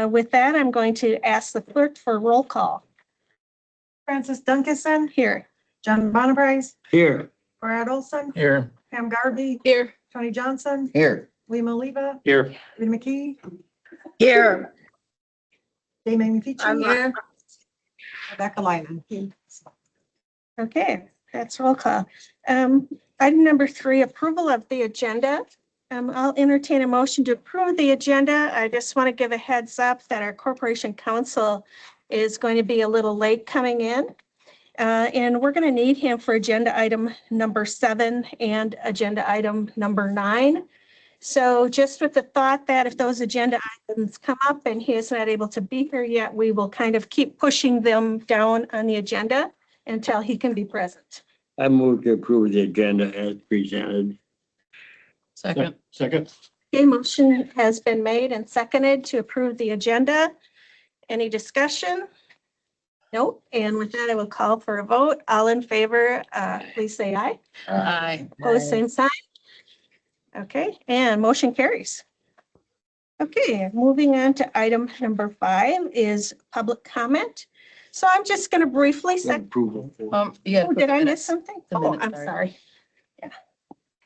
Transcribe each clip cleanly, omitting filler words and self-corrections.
With that, I'm going to ask the clerk for a roll call. Francis Duncanson, Here. John Bonaprise, Here. Brad Olson, Here. Pam Garvey, Here. Tony Johnson, Here. William Oliva, Here. David McKee, Here. Damon McFeechee. I'm here. Rebecca Lyman. Okay, that's roll call. Item number 3, approval of the agenda. I'll entertain a motion to approve the agenda. I just want to give a heads up that our corporation counsel is going to be a little late coming in. And we're going to need him for agenda item number 7 and agenda item number 9. So just with the thought that if those agenda items come up and he is not able to be here yet, we will kind of keep pushing them down on the agenda until he can be present. I move to approve the agenda as presented. Second. Second. Okay, motion has been made and seconded to approve the agenda. Any discussion? Nope. And with that, I will call for a vote. All in favor, please say aye. Aye. Opposed, same sign. Okay, and motion carries. Okay, moving on to item number 5 is public comment. So I'm just going to briefly say, Approval. Yeah. oh, did I miss something? The Oh, minutes, I'm sorry. sorry.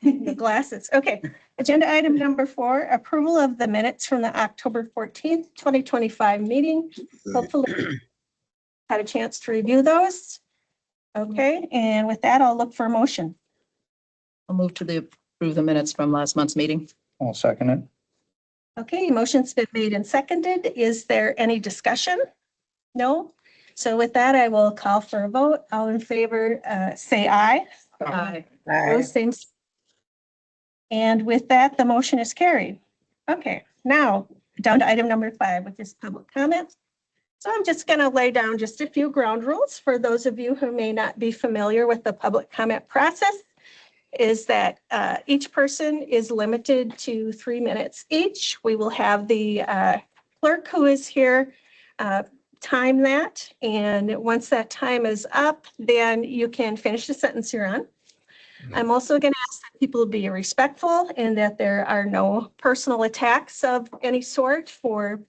Yeah. The glasses. Okay. Agenda item number 4, approval of the minutes from the October 14th, 2025 meeting. Hopefully had a chance to review those. Okay, and with that, I'll look for a motion. I'll move to approve the minutes from last month's meeting. I'll second it. Okay, motion's been made and seconded. Is there any discussion? No? So with that, I will call for a vote. All in favor, say aye. Aye. Opposed, same. And with that, the motion is carried. Okay, now down to item number 5, which is public comment. So I'm just going to lay down just a few ground rules for those of you who may not be familiar with the public comment process. Is that each person is limited to 3 minutes each. We will have the clerk who is here time that. And once that time is up, then you can finish the sentence you're on. I'm also going to ask that people be respectful and that there are no personal attacks of any sort for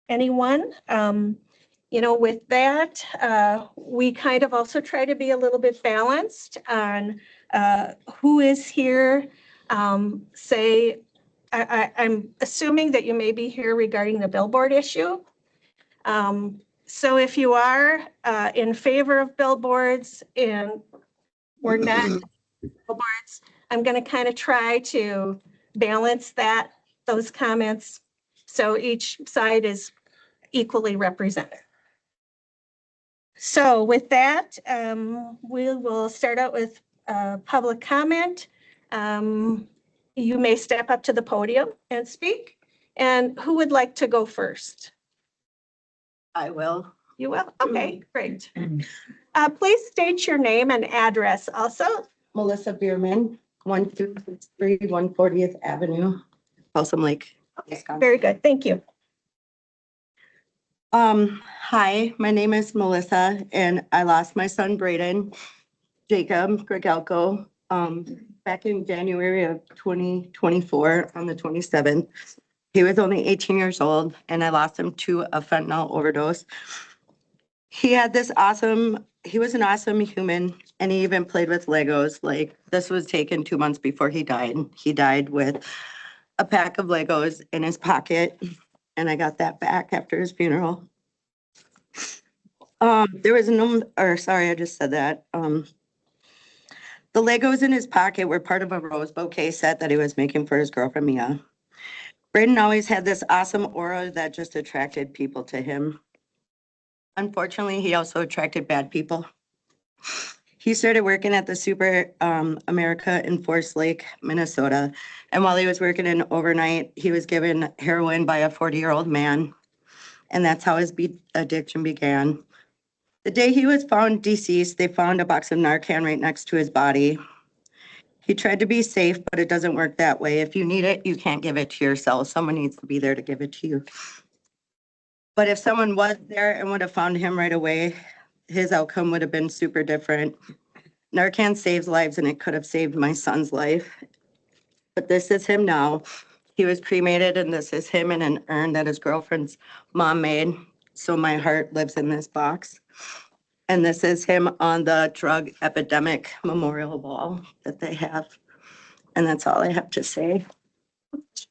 anyone. With that, we kind of also try to be a little bit balanced on who is here. I'm assuming that you may be here regarding the billboard issue. So if you are in favor of billboards and we're not billboards, I'm going to kind of try to balance those comments so each side is equally represented. So with that, we will start out with public comment. You may step up to the podium and speak. And who would like to go first? I will. You will? Okay, great. Please state your name and address also. Melissa Bierman, 1263 140th Avenue, Folsom Lake, Wisconsin. Very good, thank you. Hi, my name is Melissa, and I lost my son Braden Jacob Gregelko back in January of 2024 on the 27th. He was only 18 years old, and I lost him to a fentanyl overdose. He was an awesome human, and he even played with Legos. Like, this was taken 2 months before he died. He died with a pack of Legos in his pocket, and I got that back after his funeral. I just said that. The Legos in his pocket were part of a rose bouquet set that he was making for his girlfriend, Mia. Braden always had this awesome aura that just attracted people to him. Unfortunately, he also attracted bad people. He started working at the Super America in Forest Lake, Minnesota. And while he was working in overnight, he was given heroin by a 40-year-old man. And that's how his addiction began. The day he was found deceased, they found a box of Narcan right next to his body. He tried to be safe, but it doesn't work that way. If you need it, you can't give it to yourself. Someone needs to be there to give it to you. But if someone was there and would have found him right away, his outcome would have been super different. Narcan saves lives, and it could have saved my son's life. But this is him now. He was cremated, and this is him in an urn that his girlfriend's mom made. So my heart lives in this box. And this is him on the drug epidemic memorial wall that they have. And that's all I have to say.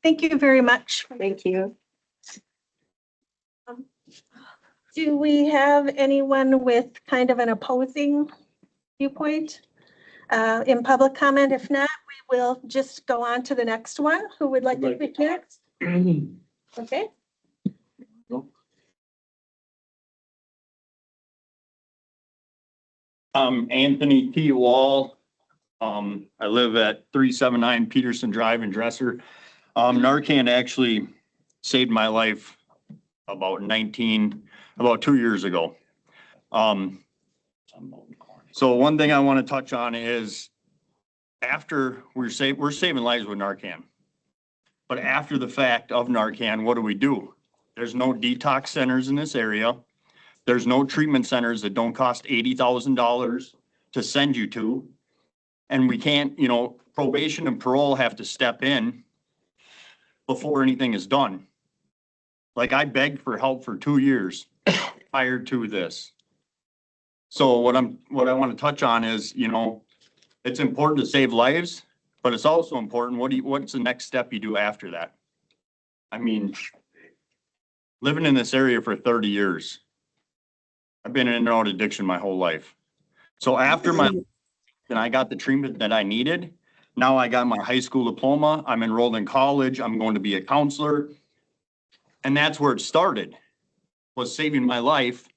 Thank you very much. Thank you. Do we have anyone with kind of an opposing viewpoint in public comment? If not, we will just go on to the next one. Who would like to speak next? Okay. Anthony T. Wall. I live at 379 Peterson Drive in Dresser. Narcan actually saved my life about 2 years ago. So one thing I want to touch on is after we're saving lives with Narcan. But after the fact of Narcan, what do? There's no detox centers in this area. There's no treatment centers that don't cost $80,000 to send you to. And we can't, probation and parole have to step in before anything is done. Like I begged for help for 2 years prior to this. So what I want to touch on is, it's important to save lives, but it's also important, what's the next step you do after that? I mean, living in this area for 30 years, I've been in and out of addiction my whole life. So after then I got the treatment that I needed. Now I got my high school diploma. I'm enrolled in college. I'm going to be a counselor. And that's where it started, was saving my life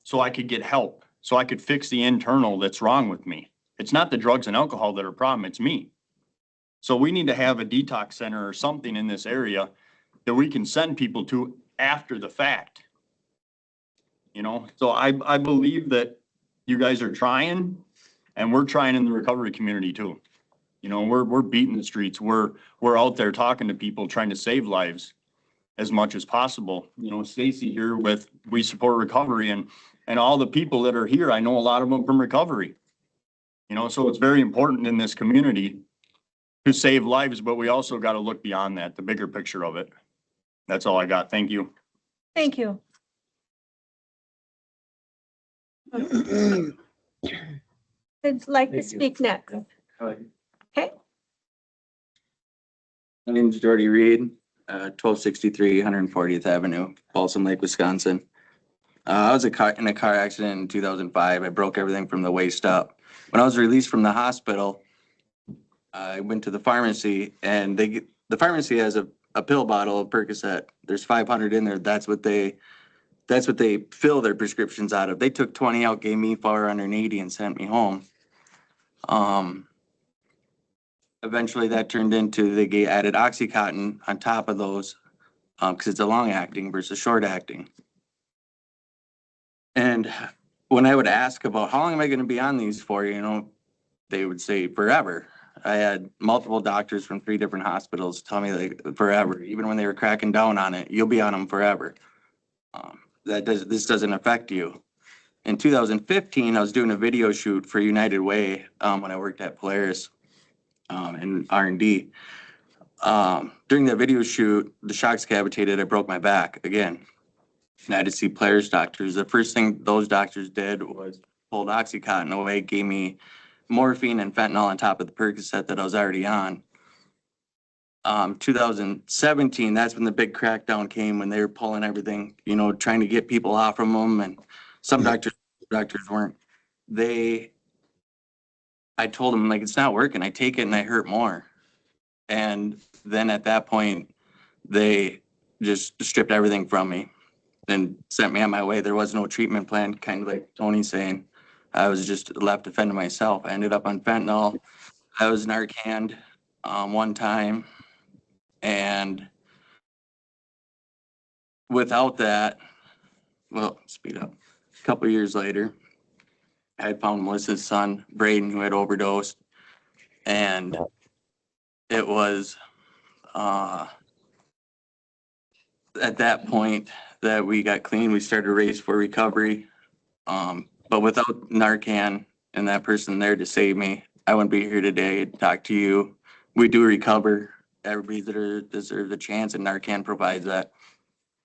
so I could get help, so I could fix the internal that's wrong with me. It's not the drugs and alcohol that are a problem, it's me. So we need to have a detox center or something in this area that we can send people to after the fact. So I believe that you guys are trying, and we're trying in the recovery community too. We're beating the streets. We're out there talking to people, trying to save lives as much as possible. Stacy here with We Support Recovery, and all the people that are here, I know a lot of them from recovery. So it's very important in this community to save lives, but we also got to look beyond that, the bigger picture of it. That's all I got. Thank you. Thank you. I'd like to speak next. Okay. My name is Jordy Reed, 1263 140th Avenue, Balsam Lake, Wisconsin. I was in a car accident in 2005. I broke everything from the waist up. When I was released from the hospital, I went to the pharmacy, and the pharmacy has a pill bottle of Percocet. There's 500 in there. That's what they fill their prescriptions out of. They took 20 out, gave me 480 and sent me home. Eventually that turned into they added Oxycontin on top of those because it's a long acting versus short acting. And when I would ask about how long am I going to be on these for, they would say forever. I had multiple doctors from 3 different hospitals tell me like forever, even when they were cracking down on it, you'll be on them forever. This doesn't affect you. In 2015, I was doing a video shoot for United Way when I worked at Polaris in R&D. During that video shoot, the shocks cavitated. I broke my back again. And I had to see Polaris doctors. The first thing those doctors did was pulled Oxycontin away, gave me morphine and fentanyl on top of the Percocet that I was already on. 2017, that's when the big crackdown came, when they were pulling everything, trying to get people off from them. And some doctors weren't. I told them, like, it's not working. I take it and I hurt more. And then at that point, they just stripped everything from me and sent me on my way. There was no treatment plan, kind of like Tony's saying. I was just left to fend to myself. I ended up on fentanyl. I was Narcaned one time. And without that, speed up. A couple of years later, I had found Melissa's son, Braden, who had overdosed. And it was at that point that we got clean. We started a race for recovery. But without Narcan and that person there to save me, I wouldn't be here today to talk to you. We do recover. every visitor deserves a chance and Narcan provides that.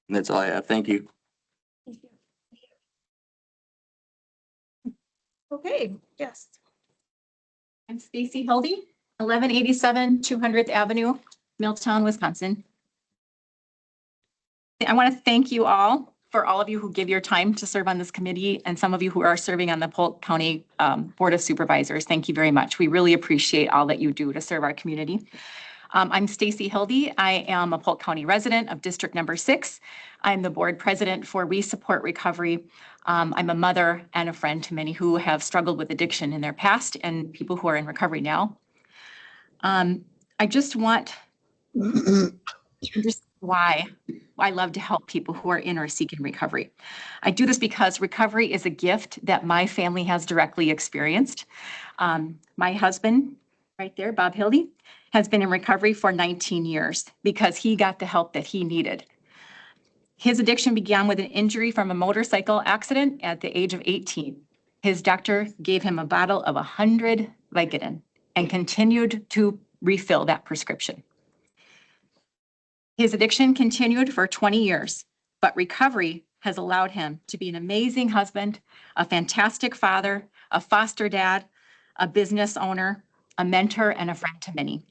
And that's all I have. Thank you. Okay, yes. I'm Stacy Hildy, 1187 200th Avenue, Milltown, Wisconsin. I want to thank you all for all of you who give your time to serve on this committee and some of you who are serving on the Polk County Board of Supervisors. Thank you very much. We really appreciate all that you do to serve our community. I'm Stacy Hildy. I am a Polk County resident of District Number 6. I'm the board president for We Support Recovery. I'm a mother and a friend to many who have struggled with addiction in their past and people who are in recovery now. I just want just why I love to help people who are in or seeking recovery. I do this because recovery is a gift that my family has directly experienced. My husband, right there, Bob Hildy, has been in recovery for 19 years because he got the help that he needed. His addiction began with an injury from a motorcycle accident at the age of 18. His doctor gave him a bottle of 100 Vicodin and continued to refill that prescription. His addiction continued for 20 years, but recovery has allowed him to be an amazing husband, a fantastic father, a foster dad, a business owner, a mentor, and a friend to many.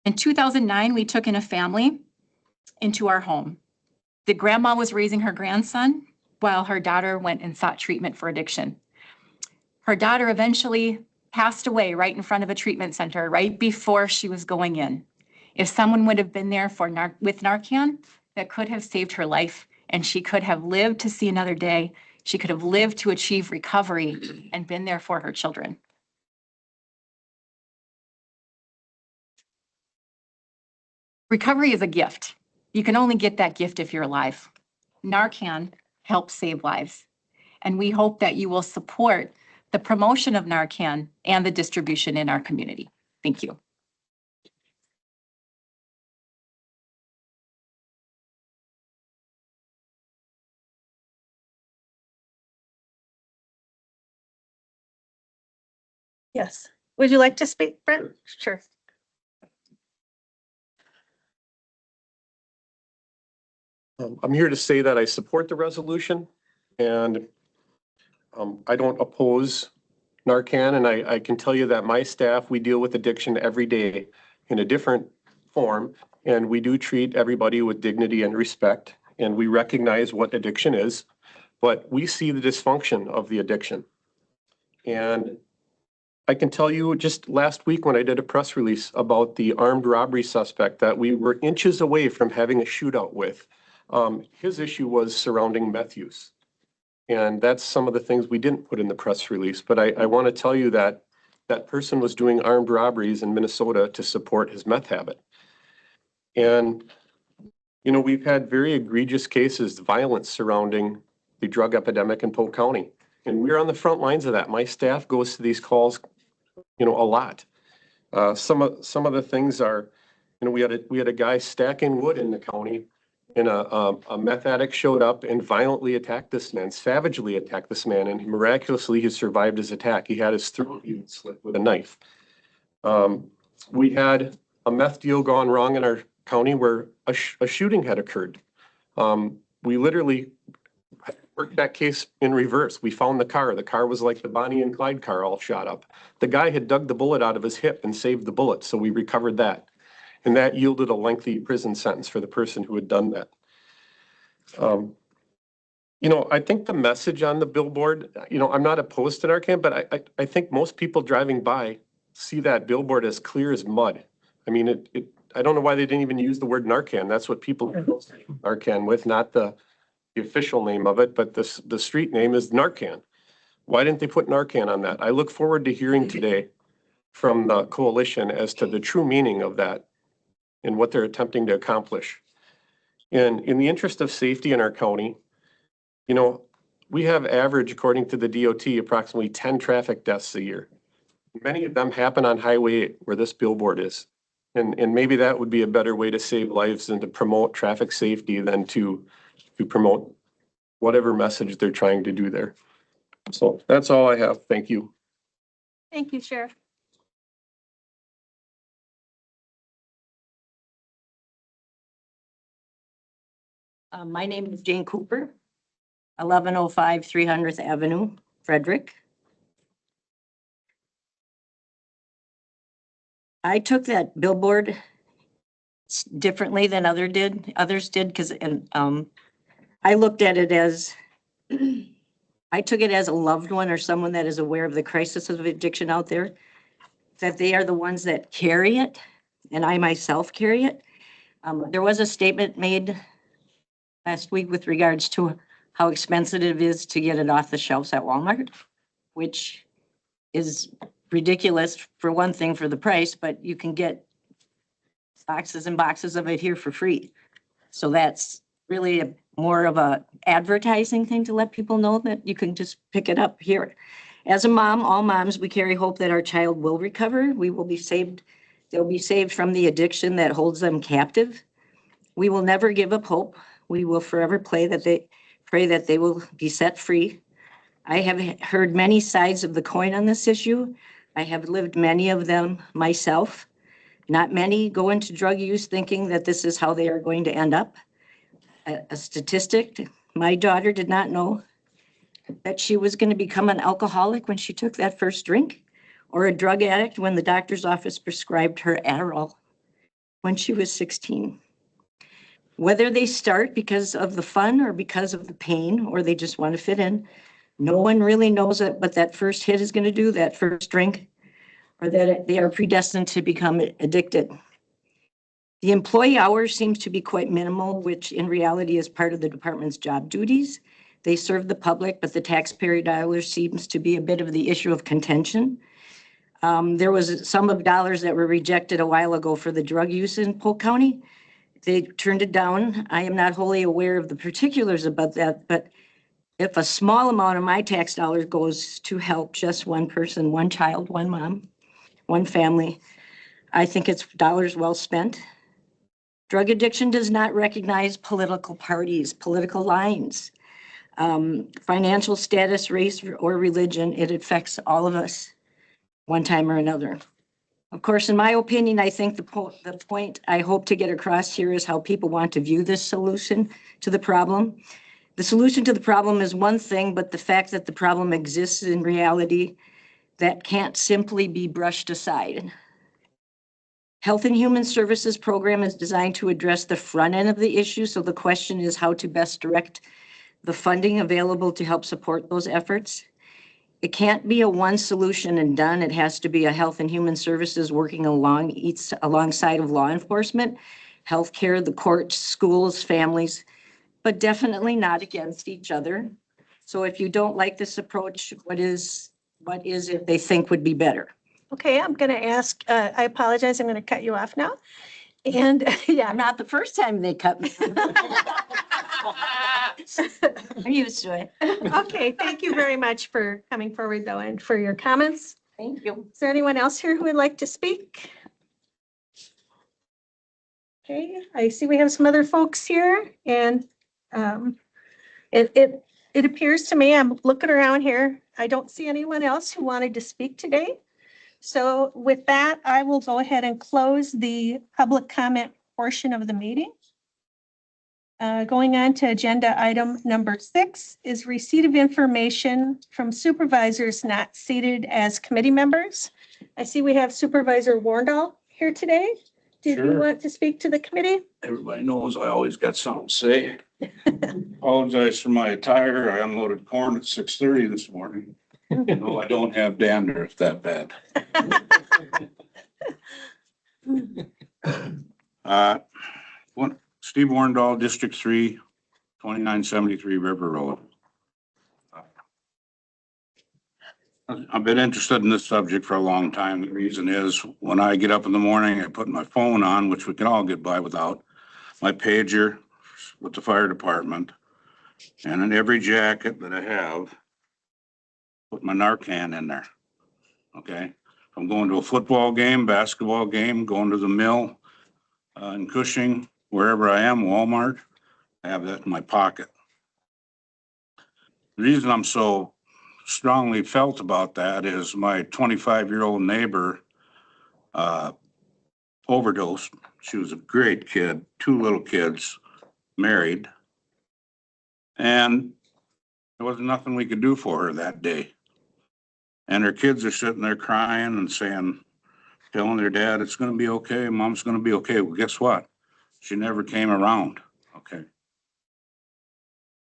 In 2009, we took in a family into our home. The grandma was raising her grandson while her daughter went and sought treatment for addiction. Her daughter eventually passed away right in front of a treatment center right before she was going in. If someone would have been there with Narcan, that could have saved her life, and she could have lived to see another day. She could have lived to achieve recovery and been there for her children. Recovery is a gift. You can only get that gift if you're alive. Narcan helps save lives, and we hope that you will support the promotion of Narcan and the distribution in our community. Thank you. Yes. Would you like to speak, Brent? Sure. I'm here to say that I support the resolution and I don't oppose Narcan. And I can tell you that my staff, we deal with addiction every day in a different form. And we do treat everybody with dignity and respect. And we recognize what addiction is, but we see the dysfunction of the addiction. And I can tell you just last week when I did a press release about the armed robbery suspect that we were inches away from having a shootout with. His issue was surrounding meth use. And that's some of the things we didn't put in the press release. But I want to tell you that that person was doing armed robberies in Minnesota to support his meth habit. And, you know, we've had very egregious cases, violence surrounding the drug epidemic in Polk County. And we're on the front lines of that. My staff goes to these calls, you know, a lot. Some of the things are, you know, we had a guy stacking wood in the county, and a meth addict showed up and violently attacked this man, savagely attacked this man, and miraculously he survived his attack. He had his throat even slit with a knife. We had a meth deal gone wrong in our county where a shooting had occurred. We literally worked that case in reverse. We found the car. The car was like the Bonnie and Clyde car, all shot up. The guy had dug the bullet out of his hip and saved the bullet, so we recovered that. And that yielded a lengthy prison sentence for the person who had done that. You know, I think the message on the billboard, you know, I'm not opposed to Narcan, but I think most people driving by see that billboard as clear as mud. I mean, I don't know why they didn't even use the word Narcan. That's what people Narcan with, not the official name of it, but the street name is Narcan. Why didn't they put Narcan on that? I look forward to hearing today from the coalition as to the true meaning of that and what they're attempting to accomplish. And in the interest of safety in our county, you know, we have average, according to the DOT, approximately 10 traffic deaths a year. Many of them happen on Highway 8 where this billboard is. And maybe that would be a better way to save lives and to promote traffic safety than to promote whatever message they're trying to do there. So that's all I have. Thank you. Thank you, Sheriff. My name is Jane Cooper, 1105 300th Avenue, Frederick. I took that billboard differently than others did, because, I looked at it as, I took it as a loved one or someone that is aware of the crisis of addiction out there, that they are the ones that carry it, and I myself carry it. There was a statement made last week with regards to how expensive it is to get it off the shelves at Walmart, which is ridiculous for one thing for the price, but you can get boxes and boxes of it here for free. So that's really more of a advertising thing to let people know that you can just pick it up here. As a mom, all moms, we carry hope that our child will recover. We will be saved. They'll be saved from the addiction that holds them captive. We will never give up hope. We will forever pray that they will be set free. I have heard many sides of the coin on this issue. I have lived many of them myself. Not many go into drug use thinking that this is how they are going to end up. A statistic, my daughter did not know that she was going to become an alcoholic when she took that first drink, or a drug addict when the doctor's office prescribed her Adderall when she was 16. Whether they start because of the fun or because of the pain, or they just want to fit in, no one really knows what that first hit is going to do, that first drink, or that they are predestined to become addicted. The employee hours seems to be quite minimal, which in reality is part of the department's job duties. They serve the public, but the taxpayer dollars seems to be a bit of the issue of contention. There was a sum of dollars that were rejected a while ago for the drug use in Polk County. They turned it down. I am not wholly aware of the particulars about that, but if a small amount of my tax dollars goes to help just one person, one child, one mom, one family, I think it's dollars well spent. Drug addiction does not recognize political parties, political lines, financial status, race, or religion. It affects all of us one time or another. Of course, in my opinion, I think the point I hope to get across here is how people want to view this solution to the problem. The solution to the problem is one thing, but the fact that the problem exists in reality, that can't simply be brushed aside. Health and Human Services program is designed to address the front end of the issue. So the question is how to best direct the funding available to help support those efforts. It can't be a one solution and done. It has to be a Health and Human Services working alongside of law enforcement, healthcare, the courts, schools, families, but definitely not against each other. So if you don't like this approach, what is it they think would be better? Okay, I'm going to ask, I apologize, I'm going to cut you off now. And yeah, Not the first time they cut me. I'm used to it. okay, thank you very much for coming forward though and for your comments. Thank you. Is there anyone else here who would like to speak? Okay, I see we have some other folks here and it appears to me, I'm looking around here, I don't see anyone else who wanted to speak today. So with that, I will go ahead and close the public comment portion of the meeting. Going on to agenda item number 6 is receipt of information from supervisors not seated as committee members. I see we have Supervisor Warndall here today. Did you Sure. want to speak to the committee? Everybody knows I always got something to say. Apologize for my attire. I unloaded corn at 6:30 this morning. No, I don't have dander if that bad. Steve Warrendahl, District 3, 2973 River Road. I've been interested in this subject for a long time. The reason is when I get up in the morning, I put my phone on, which we can all get by without, my pager with the fire department. And in every jacket that I have, put my Narcan in there. Okay. If I'm going to a football game, basketball game, going to the mill in Cushing, wherever I am, Walmart, I have that in my pocket. The reason I'm so strongly felt about that is my 25-year-old neighbor overdosed. She was a great kid, 2 little kids, married, And there was nothing we could do for her that day. And her kids are sitting there crying and saying, telling their dad, it's gonna be okay, mom's gonna be okay. Well, guess what? She never came around, okay?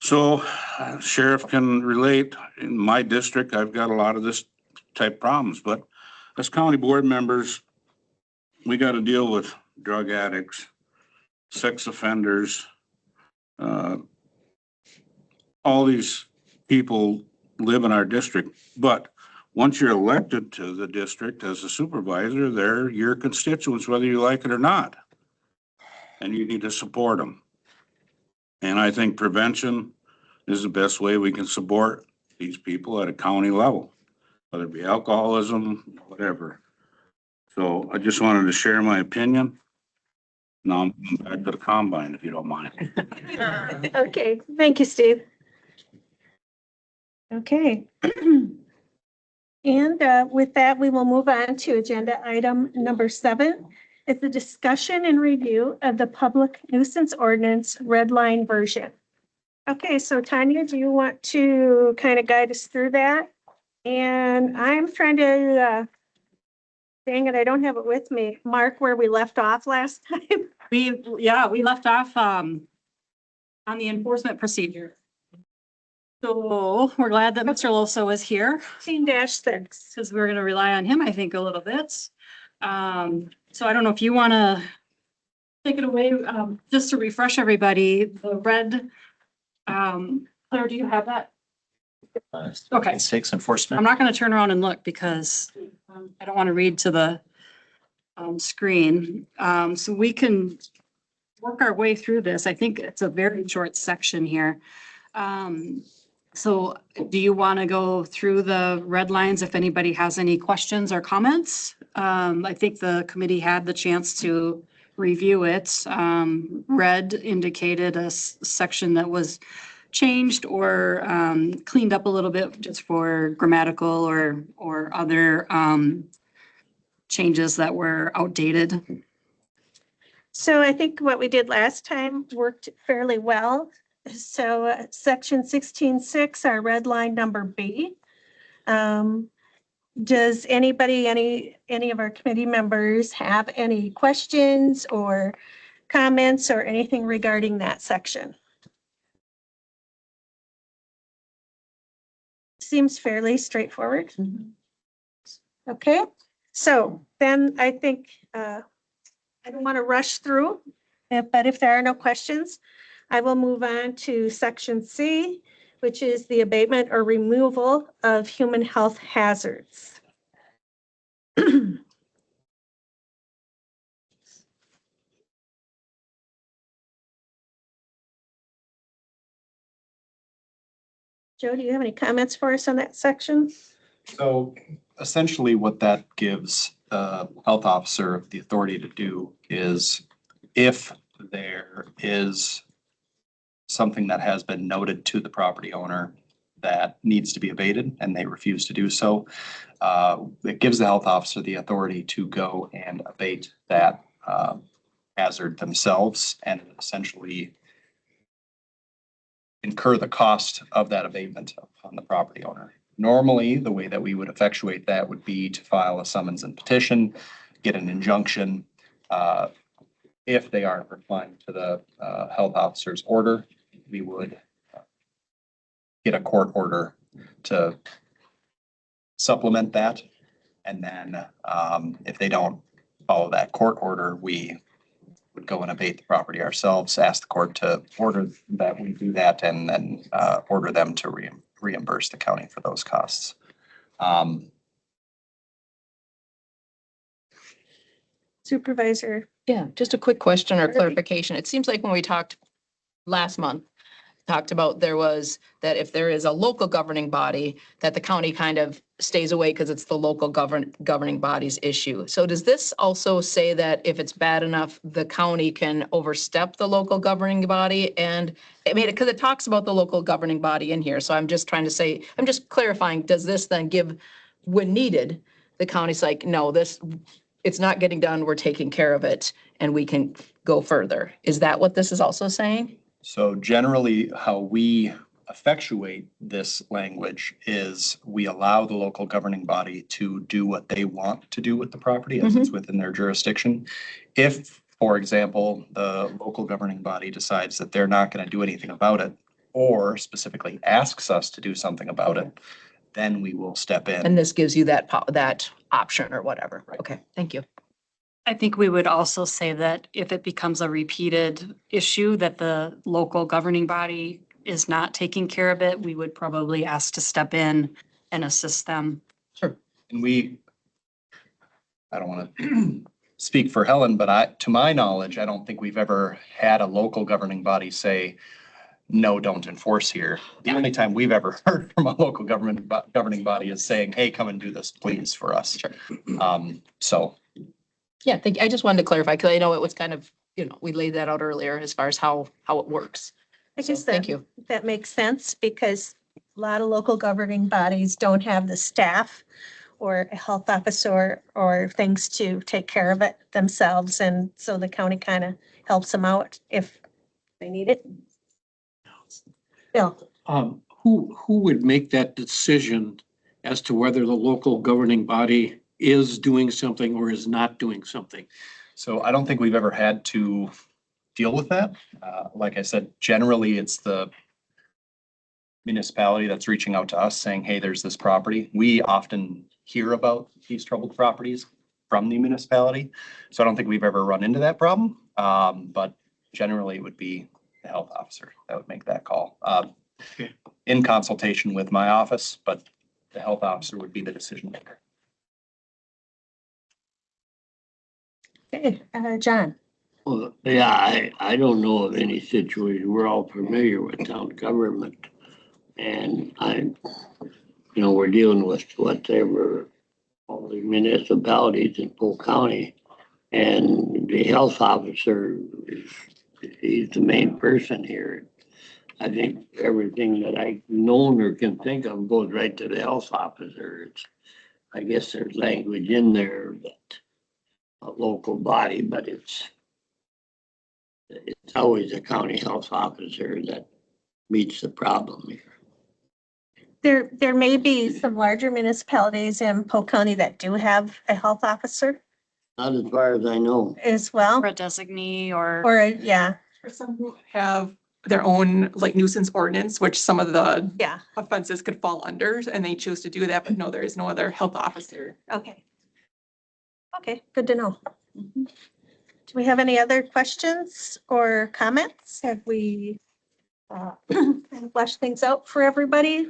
So sheriff can relate. In my district, I've got a lot of this type problems, but as county board members, we gotta deal with drug addicts, sex offenders, all these people live in our district, but once you're elected to the district as a supervisor, they're your constituents, whether you like it or not. And you need to support them. And I think prevention is the best way we can support these people at a county level, whether it be alcoholism, whatever. So I just wanted to share my opinion. Now I'm back to the combine, if you don't mind. Okay, thank you, Steve. Okay. And with that, we will move on to agenda item number 7. It's a discussion and review of the public nuisance ordinance red line version. Okay, so Tanya, do you want to kind of guide us through that? And I'm trying to, dang it, I don't have it with me. Mark, where we left off last time. We left off on the enforcement procedure. So we're glad that Mr. Loso is here 15-6. because we're going to rely on him, I think, a little bit. So I don't know if you want to take it away, just to refresh everybody, the red, Claire, do you have that? Okay. 6 I'm enforcement. not going to turn around and look because I don't want to read to the screen. So we can work our way through this. I think it's a very short section here. So do you want to go through the red lines if anybody has any questions or comments? I think the committee had the chance to review it. Red indicated a section that was changed or cleaned up a little bit just for grammatical or other changes that were outdated. So I think what we did last time worked fairly well. So section 16.6, our red line number B. Does anybody, any of our committee members have any questions or comments or anything regarding that section? Seems fairly straightforward. Okay, so then I think I don't want to rush through, but if there are no questions, I will move on to section C, which is the abatement or removal of human health hazards. Joe, do you have any comments for us on that section? So essentially what that gives the health officer the authority to do is if there is something that has been noted to the property owner that needs to be abated and they refuse to do so, it gives the health officer the authority to go and abate that hazard themselves and essentially incur the cost of that abatement upon the property owner. Normally, the way that we would effectuate that would be to file a summons and petition, get an injunction. If they aren't replying to the health officer's order, we would get a court order to supplement that. And then if they don't follow that court order, we would go and abate the property ourselves, ask the court to order that we do that, and then order them to reimburse the county for those costs. Supervisor. Yeah, just a quick question or clarification. It seems like when we talked last month, talked about there was that if there is a local governing body, that the county kind of stays away because it's the local governing body's issue. So does this also say that if it's bad enough, the county can overstep the local governing body? And I mean, because it talks about the local governing body in here. So I'm just trying to say, I'm just clarifying, does this then give, when needed, the county's like, no, this, it's not getting done, we're taking care of it, and we can go further. Is that what this is also saying? So generally, how we effectuate this language is we allow the local governing body to do what they want to do with the property as it's within their jurisdiction. If, for example, the local governing body decides that they're not going to do anything about it, or specifically asks us to do something about it, then we will step in. And this gives you that, that option or whatever. Right. Okay, thank you. I think we would also say that if it becomes a repeated issue that the local governing body is not taking care of it, we would probably ask to step in and assist them. Sure. And I don't want to speak for Helen, but to my knowledge, I don't think we've ever had a local governing body say, no, don't enforce here. The only time we've ever heard from a local governing body is saying, hey, come and do this, please, for us. Sure. So. Yeah, I just wanted to clarify, because I know it was kind of, we laid that out earlier as far as how it works. I So, guess thank you. that makes sense because a lot of local governing bodies don't have the staff or a health officer or things to take care of it themselves. And so the county kind of helps them out if they need it. Bill, Who would make that decision as to whether the local governing body is doing something or is not doing something? So I don't think we've ever had to deal with that. Like I said, generally it's the municipality that's reaching out to us saying, hey, there's this property. We often hear about these troubled properties from the municipality. So I don't think we've ever run into that problem. But generally it would be the health officer that would make that call. Okay. In consultation with my office, but the health officer would be the decision maker. okay, John. Well, yeah, I don't know of any situation. We're all familiar with town government. And we're dealing with whatever, all the municipalities in Polk County. And the health officer, he's the main person here. I think everything that I've known or can think of goes right to the health officer. I guess there's language in there that a local body, but it's always a county health officer that meets the problem here. There may be some larger municipalities in Polk County that do have a health officer Not as far as I know. as well, Or a designee or. yeah, Or some who have their own like nuisance ordinance, which some of the yeah, offenses could fall under, and they choose to do that, but no, there is no other health officer. okay. Okay, good to know. Do we have any other questions or comments? Have we fleshed things out for everybody?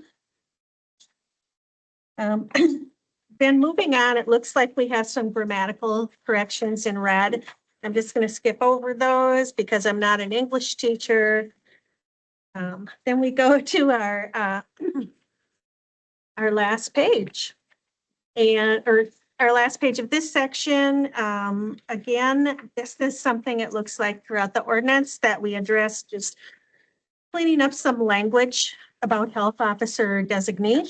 Then moving on, it looks like we have some grammatical corrections in red. I'm just going to skip over those because I'm not an English teacher. Then we go to our last page. Or our last page of this section. Again, this is something it looks like throughout the ordinance that we addressed, just cleaning up some language about health officer designee.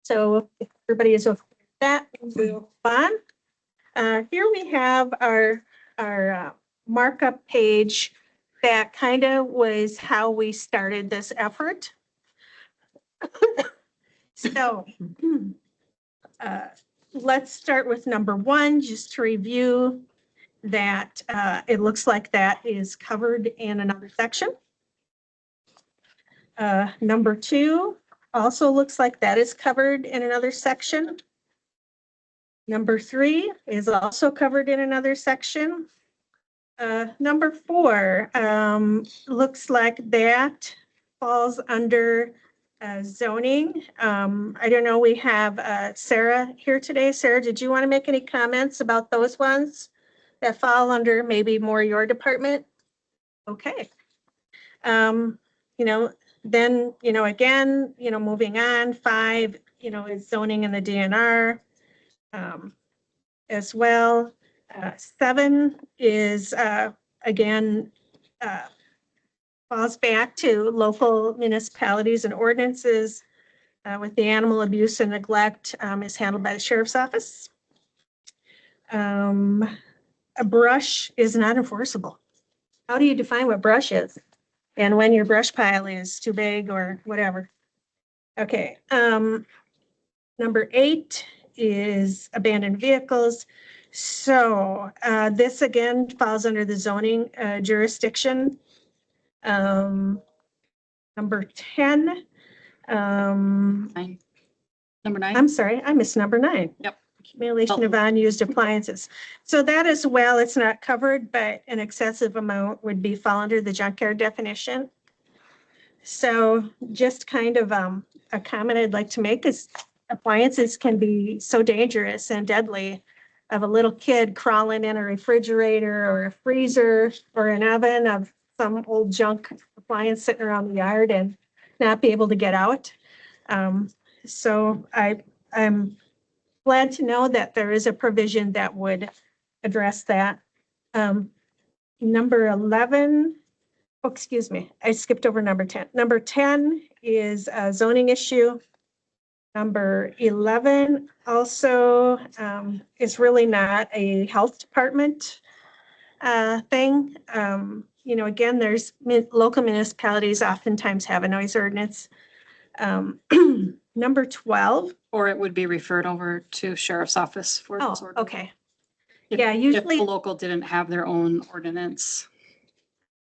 So if everybody is okay with that, we'll move on. Here we have our markup page that kind of was how we started this effort. So let's start with number 1, just to review that it looks like that is covered in another section. Number 2 also looks like that is covered in another section. Number 3 is also covered in another section. Number 4 looks like that falls under zoning. I don't know, we have Sarah here today. Sarah, did you want to make any comments about those ones that fall under maybe more your department? Okay. Then, again, moving on, 5, is zoning in the DNR as well. 7 is, again, falls back to local municipalities and ordinances with the animal abuse and neglect is handled by the sheriff's office. A brush is not enforceable. How do you define what brush is? and when your brush pile is too big or whatever. Okay, number 8 is abandoned vehicles. So, this again falls under the zoning jurisdiction. Number 10, Nine. Number 9? I'm sorry, I missed number 9. Yep. Accumulation of unused appliances. So that as well, it's not covered, but an excessive amount would be fall under the junkyard definition. So just kind of a comment I'd like to make is appliances can be so dangerous and deadly, of a little kid crawling in a refrigerator or a freezer or an oven of some old junk appliance sitting around the yard and not be able to get out. So I'm glad to know that there is a provision that would address that. Number 11, oh, excuse me, I skipped over number 10. Number 10 is a zoning issue. Number 11 also is really not a health department thing. You know, again, there's local municipalities oftentimes have a noise ordinance. Number 12. Or it would be referred over to sheriff's office for. Oh, this ordinance. okay. If- Yeah, If usually, the local didn't have their own ordinance.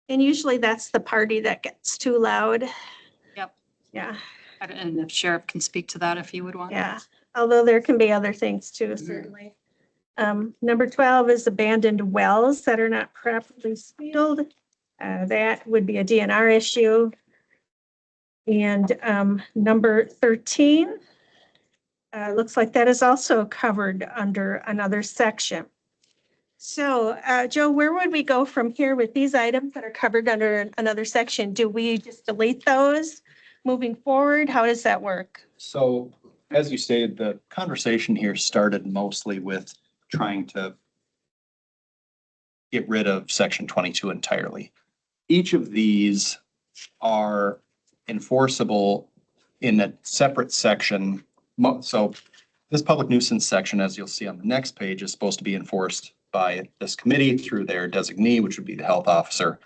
and usually that's the party that gets too loud. Yep. Yeah, And if sheriff can speak to that if he would want. yeah. Although there can be other things too, certainly. Number 12 is abandoned wells that are not properly sealed. That would be a DNR issue. And number 13, looks like that is also covered under another section. So, Joe, where would we go from here with these items that are covered under another section? Do we just delete those moving forward? How does that work? So as you stated, the conversation here started mostly with trying to get rid of section 22 entirely. Each of these are enforceable in a separate section. So this public nuisance section, as you'll see on the next page, is supposed to be enforced by this committee through their designee, which would be the health officer.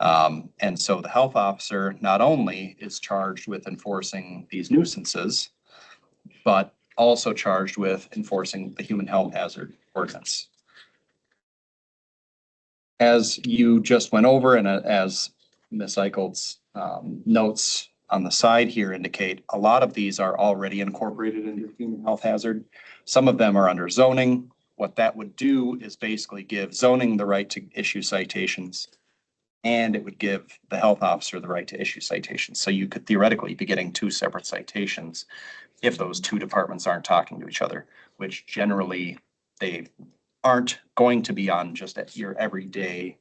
And so the health officer not only is charged with enforcing these nuisances, but also charged with enforcing the human health hazard ordinance. As you just went over and as Ms. Eichelt's notes on the side here indicate, a lot of these are already incorporated into human health hazard. Some of them are under zoning. What that would do is basically give zoning the right to issue citations, and it would give the health officer the right to issue citations. So you could theoretically be getting 2 separate citations if those 2 departments aren't talking to each other, which generally they aren't going to be on just at your everyday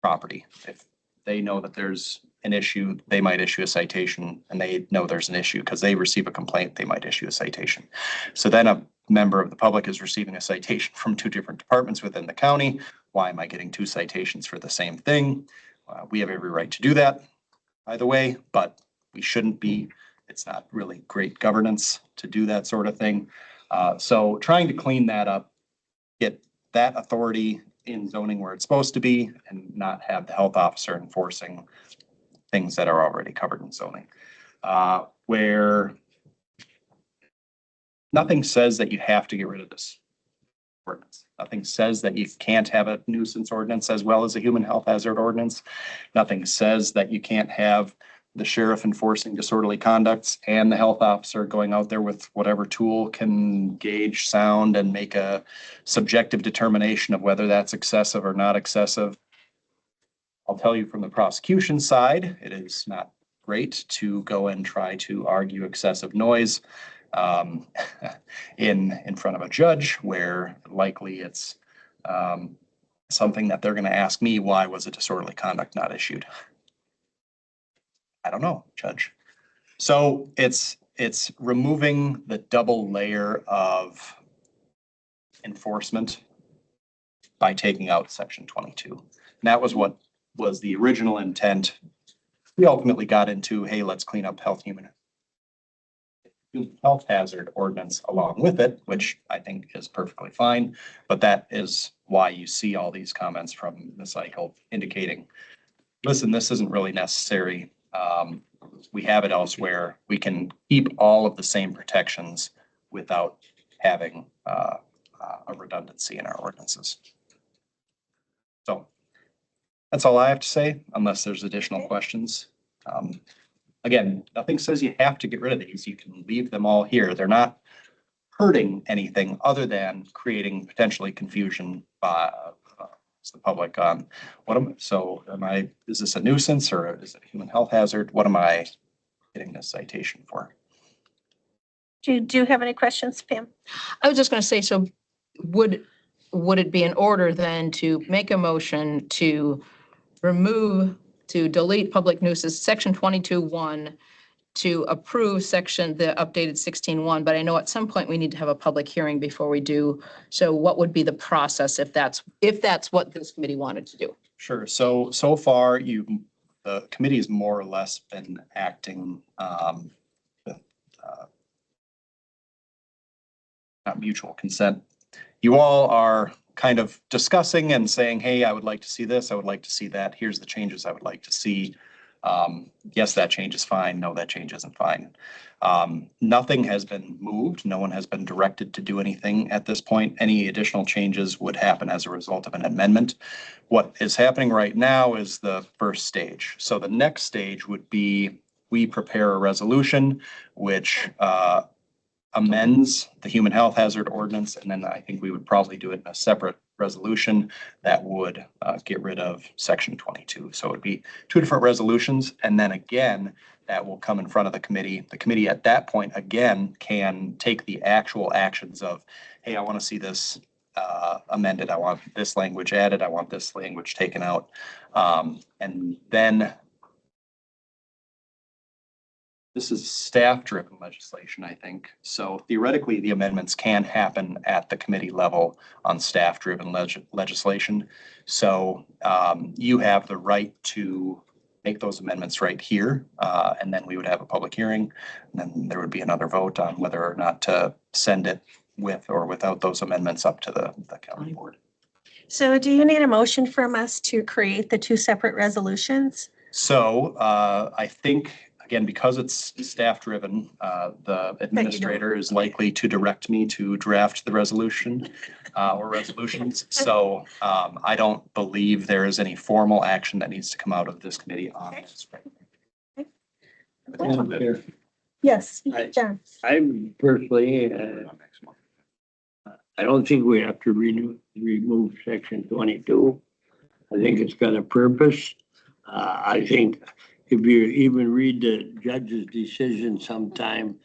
property. If they know that there's an issue, they might issue a citation, and they know there's an issue because they receive a complaint, they might issue a citation. So then a member of the public is receiving a citation from 2 different departments within the county. Why am I getting 2 citations for the same thing? We have every right to do that, by the way, but we shouldn't be. It's not really great governance to do that sort of thing. So trying to clean that up, get that authority in zoning where it's supposed to be, and not have the health officer enforcing things that are already covered in zoning. Where nothing says that you have to get rid of this ordinance. Nothing says that you can't have a nuisance ordinance as well as a human health hazard ordinance. Nothing says that you can't have the sheriff enforcing disorderly conducts and the health officer going out there with whatever tool can gauge sound and make a subjective determination of whether that's excessive or not excessive. I'll tell you from the prosecution side, it is not great to go and try to argue excessive noise in front of a judge, where likely it's something that they're going to ask me, why was a disorderly conduct not issued? I don't know, Judge. So it's removing the double layer of enforcement by taking out section 22. And that was what was the original intent. We ultimately got into, hey, let's clean up human health hazard ordinance along with it, which I think is perfectly fine. But that is why you see all these comments from Ms. Eichel indicating listen, this isn't really necessary. We have it elsewhere. We can keep all of the same protections without having a redundancy in our ordinances. So that's all I have to say, unless there's additional questions. Again, nothing says you have to get rid of these. You can leave them all here. They're not hurting anything other than creating potentially confusion by the public on is this a nuisance or is it a human health hazard? What am I getting this citation for? Do you have any questions, Pam? I was just gonna say, so would it be in order then to make a motion to delete public nuisance, section 22.1, to approve the updated 16.1, but I know at some point we need to have a public hearing before we do. So what would be the process if that's what this committee wanted to do? Sure. So far the committee has more or less been acting with not mutual consent. You all are kind of discussing and saying, hey, I would like to see this. I would like to see that. Here's the changes I would like to see. Yes, that change is fine. No, that change isn't fine. Nothing has been moved. No one has been directed to do anything at this point. Any additional changes would happen as a result of an amendment. What is happening right now is the first stage. So the next stage would be we prepare a resolution which amends the human health hazard ordinance, and then I think we would probably do it in a separate resolution that would get rid of section 22. So it would be two different resolutions, and then again, that will come in front of the committee. The committee at that point, again, can take the actual actions of, hey, I want to see this amended. I want this language added. I want this language taken out. And then this is staff-driven legislation, I think. So theoretically, the amendments can happen at the committee level on staff-driven legislation. So you have the right to make those amendments right here, and then we would have a public hearing. And then there would be another vote on whether or not to send it with or without those amendments up to the county board. So do you need a motion from us to create the two separate resolutions? So I think, again, because it's staff-driven, the administrator is likely to direct me to draft the resolution or resolutions. So I don't believe there is any formal action that needs to come out of this committee on this. Yes, John. I personally, I don't think we have to remove section 22. I think it's got a purpose. I think if you even read the judge's decision sometime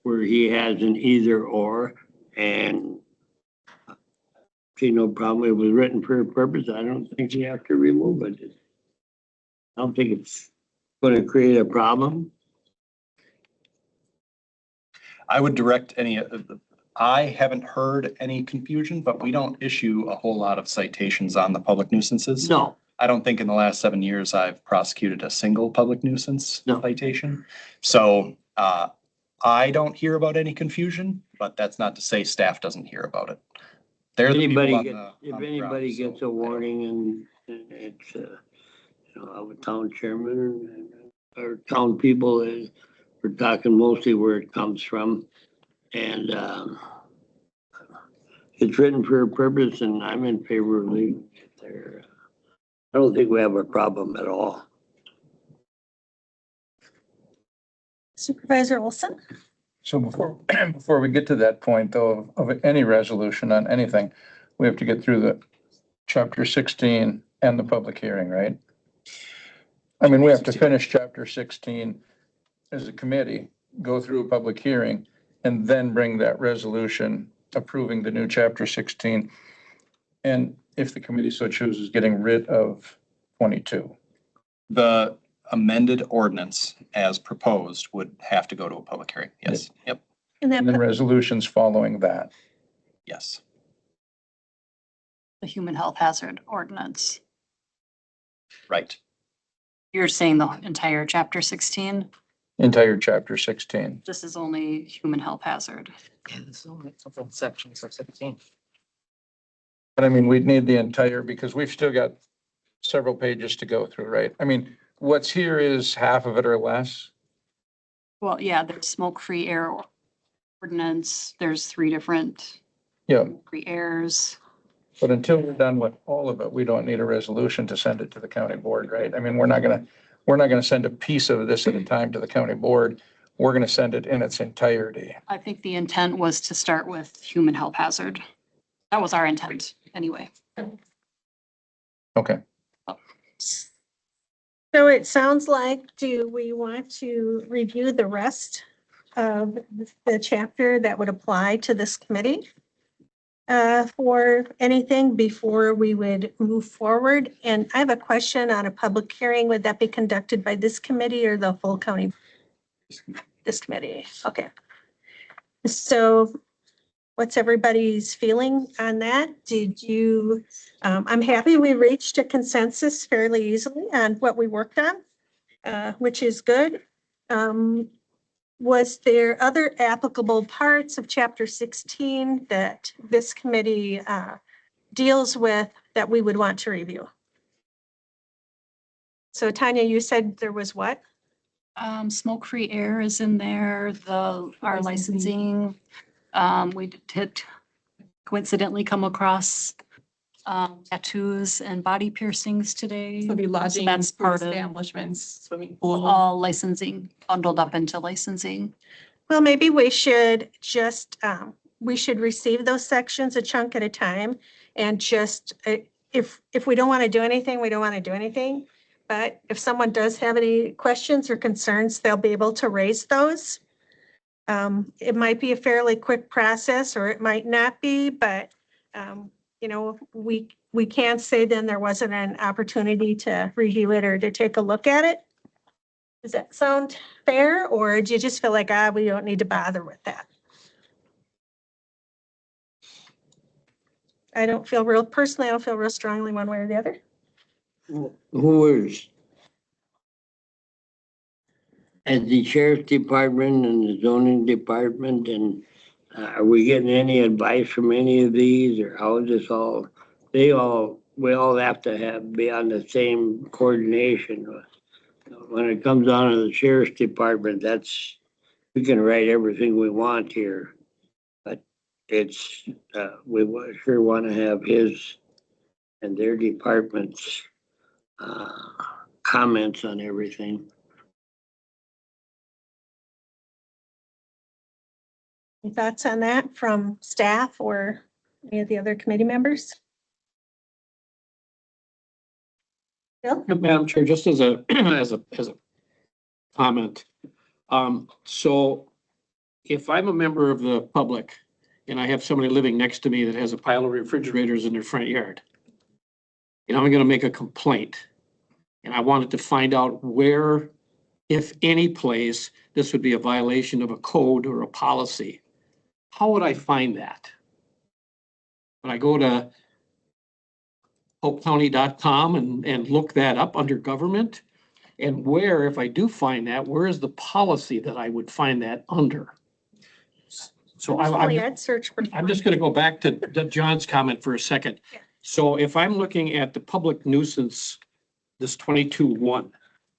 where he has an either or, and see no problem, it was written for a purpose, I don't think you have to remove it. I don't think it's going to create a problem. I would direct I haven't heard any confusion, but we don't issue a whole lot of citations on the public nuisances. No. I don't think in the last 7 years I've prosecuted a single public nuisance citation. So I don't hear about any confusion, but that's not to say staff doesn't hear about it. They're the people on the If anybody gets a warning and it's of a town chairman or town people, we're talking mostly where it comes from. And it's written for a purpose, and I'm in favor of leaving it there. I don't think we have a problem at all. Supervisor Olson? So before we get to that point though, of any resolution on anything, we have to get through the chapter 16 and the public hearing, right? I mean, we have to finish chapter 16 as a committee, go through a public hearing, and then bring that resolution approving the new chapter 16. And if the committee so chooses, getting rid of 22. The amended ordinance as proposed would have to go to a public hearing. Yes. Yep. And And then resolutions following that. Yes. The human health hazard ordinance. Right. You're saying the entire chapter 16? Entire chapter 16. This is only human health hazard. Yeah, there's only a couple sections of 16. But I mean, we'd need the entire, because we've still got several pages to go through, right? I mean, what's here is half of it or less. Well, yeah, there's smoke-free air ordinance. There's 3 different Yeah, free airs. but until we're done with all of it, we don't need a resolution to send it to the county board, right? I mean, we're not gonna send a piece of this at a time to the county board. We're gonna send it in its entirety. I think the intent was to start with human health hazard. That was our intent anyway. Okay. So it sounds like, do we want to review the rest of the chapter that would apply to this committee? For anything before we would move forward? And I have a question on a public hearing. Would that be conducted by this committee or the full county? This committee, okay. So what's everybody's feeling on that? Did you, I'm happy we reached a consensus fairly easily on what we worked on, which is good. Was there other applicable parts of chapter 16 that this committee deals with that we would want to review? So Tanya, you said there was what? Smoke-free air is in there, our licensing. We did coincidentally come across tattoos and body piercings today. So it'd be lodging, that's food part of establishments, swimming pool. all licensing, bundled up into licensing. Well, maybe we should just, we should receive those sections a chunk at a time and just, if we don't want to do anything, we don't want to do anything. But if someone does have any questions or concerns, they'll be able to raise those. It might be a fairly quick process or it might not be, but, you know, we can't say then there wasn't an opportunity to review it or to take a look at it. Does that sound fair, or do you just feel like, we don't need to bother with that? I don't feel real strongly one way or the other. Who is? At the sheriff's department and the zoning department, and are we getting any advice from any of these, or how is this all? We all have to be on the same coordination. When it comes down to the sheriff's department, we can write everything we want here. But it's, we sure want to have his and their department's comments on everything. Any thoughts on that from staff or any of the other committee members? Bill? Madam Chair, just as a, as a comment. So if I'm a member of the public and I have somebody living next to me that has a pile of refrigerators in their front yard, and I'm gonna make a complaint, and I wanted to find out where, if any place, this would be a violation of a code or a policy, how would I find that? When I go to polkcounty.com and look that up under government, and where, if I do find that, where is the policy that I would find that under? So I'd search for. I'm just gonna go back to John's comment for a second. Yeah. So if I'm looking at the public nuisance, this 22-1,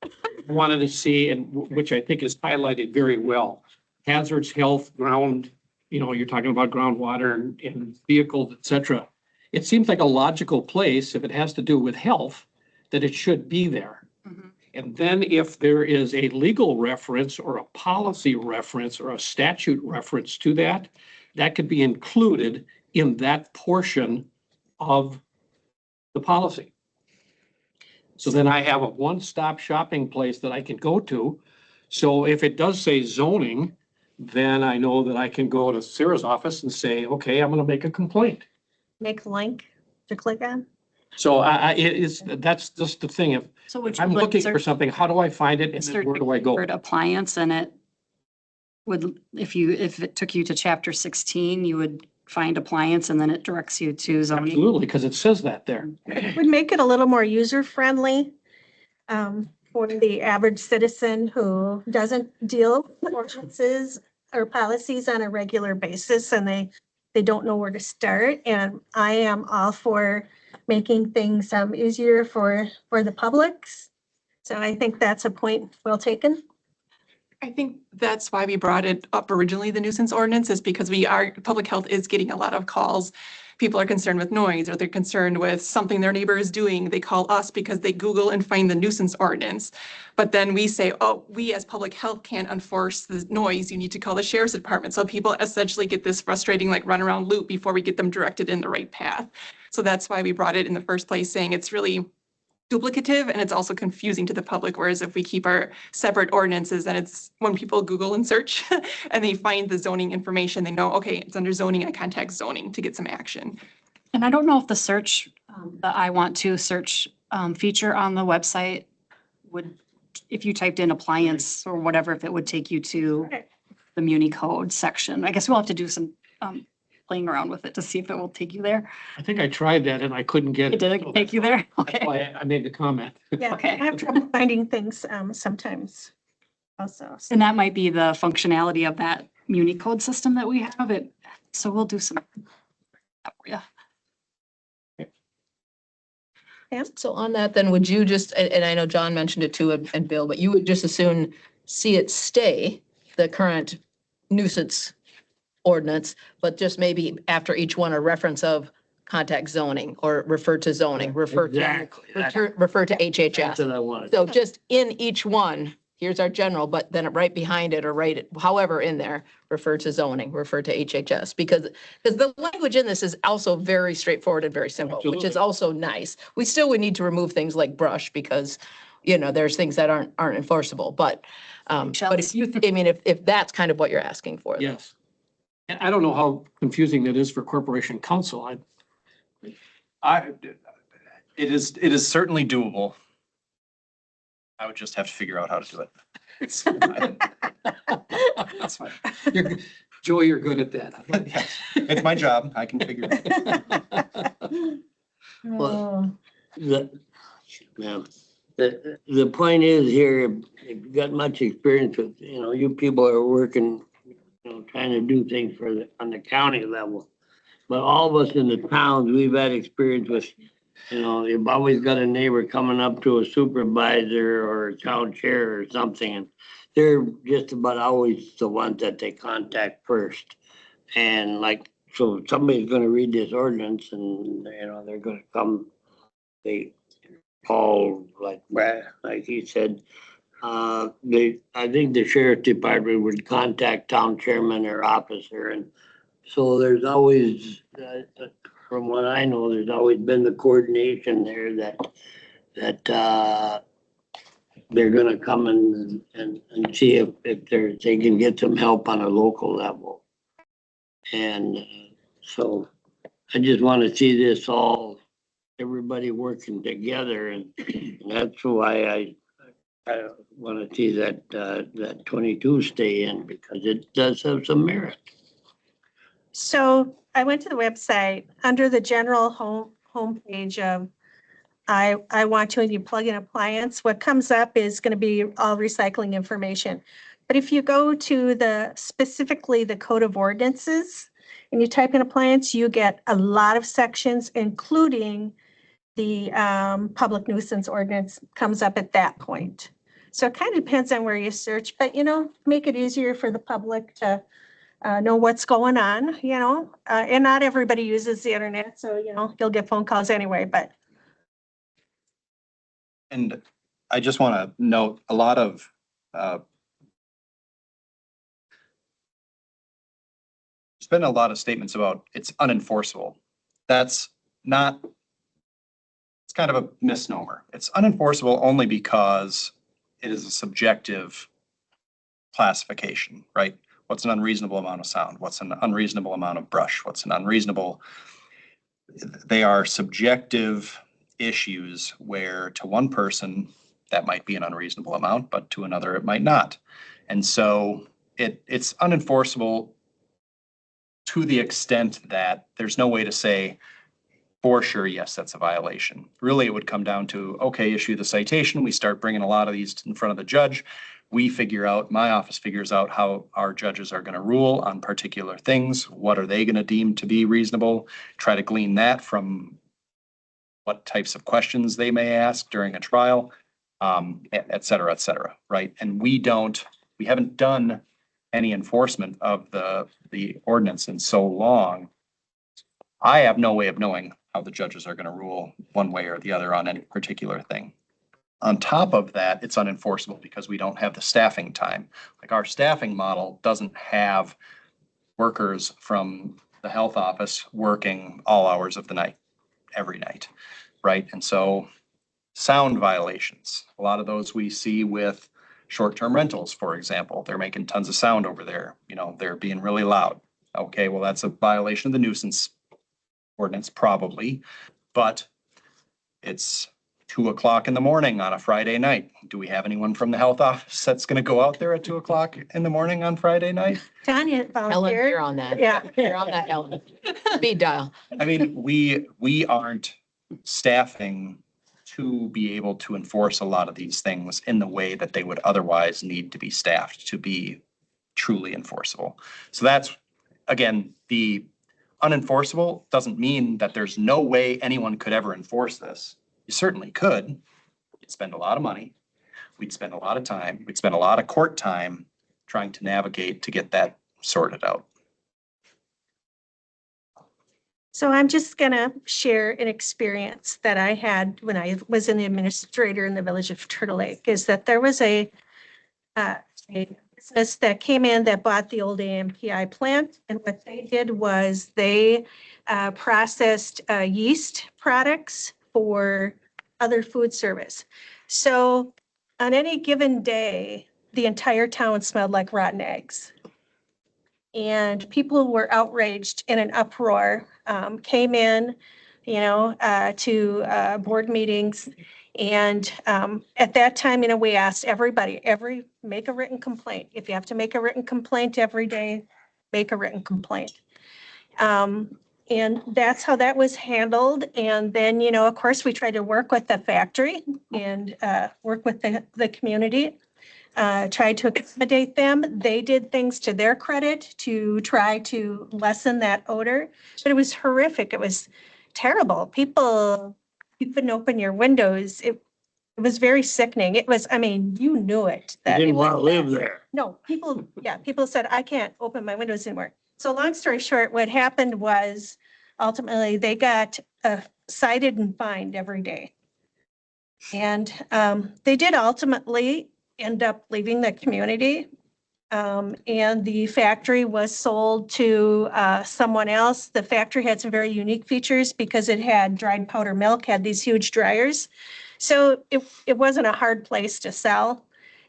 I wanted to see, and which I think is highlighted very well, hazards, health, ground, you're talking about groundwater and vehicles, et cetera. It seems like a logical place, if it has to do with health, that it should be there. Mhm. And then if there is a legal reference or a policy reference or a statute reference to that, that could be included in that portion of the policy. So then I have a one-stop shopping place that I can go to. So if it does say zoning, then I know that I can go to Sarah's office and say, okay, I'm gonna make a complaint. Make a link to click on. So that's just the thing. If So would I'm you looking for something, how do I find it and then search where do I go? word appliance and it would, if it took you to chapter 16, you would find appliance and then it directs you to zoning. Absolutely, because it says that there. Would make it a little more user-friendly for the average citizen who doesn't deal with ordinances or policies on a regular basis, and they don't know where to start. And I am all for making things easier for the publics. So I think that's a point well taken. I think that's why we brought it up originally, the nuisance ordinance, is because public health is getting a lot of calls. People are concerned with noise, or they're concerned with something their neighbor is doing. They call us because they Google and find the nuisance ordinance. But then we say, oh, we as public health can't enforce the noise. You need to call the sheriff's department. So people essentially get this frustrating, like run around loop before we get them directed in the right path. So that's why we brought it in the first place, saying it's really duplicative and it's also confusing to the public. Whereas if we keep our separate ordinances, then it's when people Google and search and they find the zoning information, they know, okay, it's under zoning, I contact zoning to get some action. And I don't know if the search, the I want to search feature on the website would, if you typed in appliance or whatever, if it would take you to the Muni code section. I guess we'll have to do some playing around with it to see if it will take you there. I think I tried that and I couldn't get it. It didn't take you there? That's Okay. why I made the comment. Yeah, Okay. I have trouble finding things sometimes also. And that might be the functionality of that Muni code system that we have it. So we'll do some. Yeah. So on that, then would you just, and I know John mentioned it too, and Bill, but you would just as soon see it stay, the current nuisance ordinance, but just maybe after each one, a reference of contact zoning or refer to zoning, refer to HHS. That's what I wanted. So just in each one, here's our general, but then right behind it or write it, however in there, refer to zoning, refer to HHS, because the language in this is also very straightforward and very simple, which is Absolutely. also nice. We still would need to remove things like brush because, you know, there's things that aren't enforceable, but if you, I mean, if that's kind of what you're asking for. Yes. And I don't know how confusing that is for corporation counsel. It is certainly doable. I would just have to figure out how to do it. That's fine. Joey, you're good at that. Yes, it's my job. I can figure it out. Well, the point is here, if you've got much experience with, you know, you people are working, you know, trying to do things on the county level. But all of us in the towns, we've had experience with, you know, you've always got a neighbor coming up to a supervisor or a town chair or something, and they're just about always the ones that they contact first. And like, so somebody's gonna read this ordinance and, you know, they're gonna come, they call, like Brad, like he said, I think the sheriff's department would contact town chairman or officer, and so there's always, from what I know, there's always been the coordination there that they're gonna come and see if they can get some help on a local level. And so I just want to see this all, everybody working together, and that's why I want to see that 22 stay in, because it does have some merit. So I went to the website under the general homepage of I want to, and you plug in appliance, what comes up is going to be all recycling information. But if you go to specifically the code of ordinances and you type in appliance, you get a lot of sections, including the public nuisance ordinance comes up at that point. So it kind of depends on where you search, but, you know, make it easier for the public to know what's going on, you know, and not everybody uses the internet. So, you know, you'll get phone calls anyway, but. And I just want to note a lot of there's been a lot of statements about it's unenforceable. That's not, it's kind of a misnomer. It's unenforceable only because it is a subjective classification, right? What's an unreasonable amount of sound? What's an unreasonable amount of brush? What's an unreasonable? They are subjective issues where to one person that might be an unreasonable amount, but to another it might not. And so it's unenforceable to the extent that there's no way to say for sure, yes, that's a violation. Really, it would come down to, okay, issue the citation. We start bringing a lot of these in front of the judge. We figure out, my office figures out how our judges are going to rule on particular things. What are they going to deem to be reasonable? Try to glean that from what types of questions they may ask during a trial, et cetera, right? And we haven't done any enforcement of the ordinance in so long. I have no way of knowing how the judges are going to rule one way or the other on any particular thing. On top of that, it's unenforceable because we don't have the staffing time. Like our staffing model doesn't have workers from the health office working all hours of the night, every night, right? And so sound violations, a lot of those we see with short-term rentals, for example. They're making tons of sound over there. You know, they're being really loud. Okay, well, that's a violation of the nuisance ordinance, probably, but it's 2 o'clock in the morning on a Friday night. Do we have anyone from the health office that's gonna go out there at 2 o'clock in the morning on Friday night? Tanya Ellen, you're volunteered. on that. Yeah. You're on that, Ellen. Speed dial. I mean, we aren't staffing to be able to enforce a lot of these things in the way that they would otherwise need to be staffed to be truly enforceable. So that's, again, the unenforceable doesn't mean that there's no way anyone could ever enforce this. You certainly could. You'd spend a lot of money. We'd spend a lot of time. We'd spend a lot of court time trying to navigate to get that sorted out. So I'm just gonna share an experience that I had when I was an administrator in the village of Turtle Lake, is that there was a business that came in that bought the old AMPI plant. And what they did was they processed yeast products for other food service. So on any given day, the entire town smelled like rotten eggs. And people were outraged in an uproar, came in, to board meetings. And at that time, we asked everybody, make a written complaint. If you have to make a written complaint every day, make a written complaint. And that's how that was handled. And then, of course, we tried to work with the factory and work with the community. Tried to accommodate them. They did things to their credit to try to lessen that odor, but it was horrific. It was terrible. You couldn't open your windows. It was very sickening. It was, you knew it. I that didn't it was want to live bad. there. No, people said, I can't open my windows anymore. So long story short, what happened was ultimately they got cited and fined every day. And they did ultimately end up leaving the community. And the factory was sold to someone else. The factory had some very unique features because it had dried powder milk, had these huge dryers. So it wasn't a hard place to sell.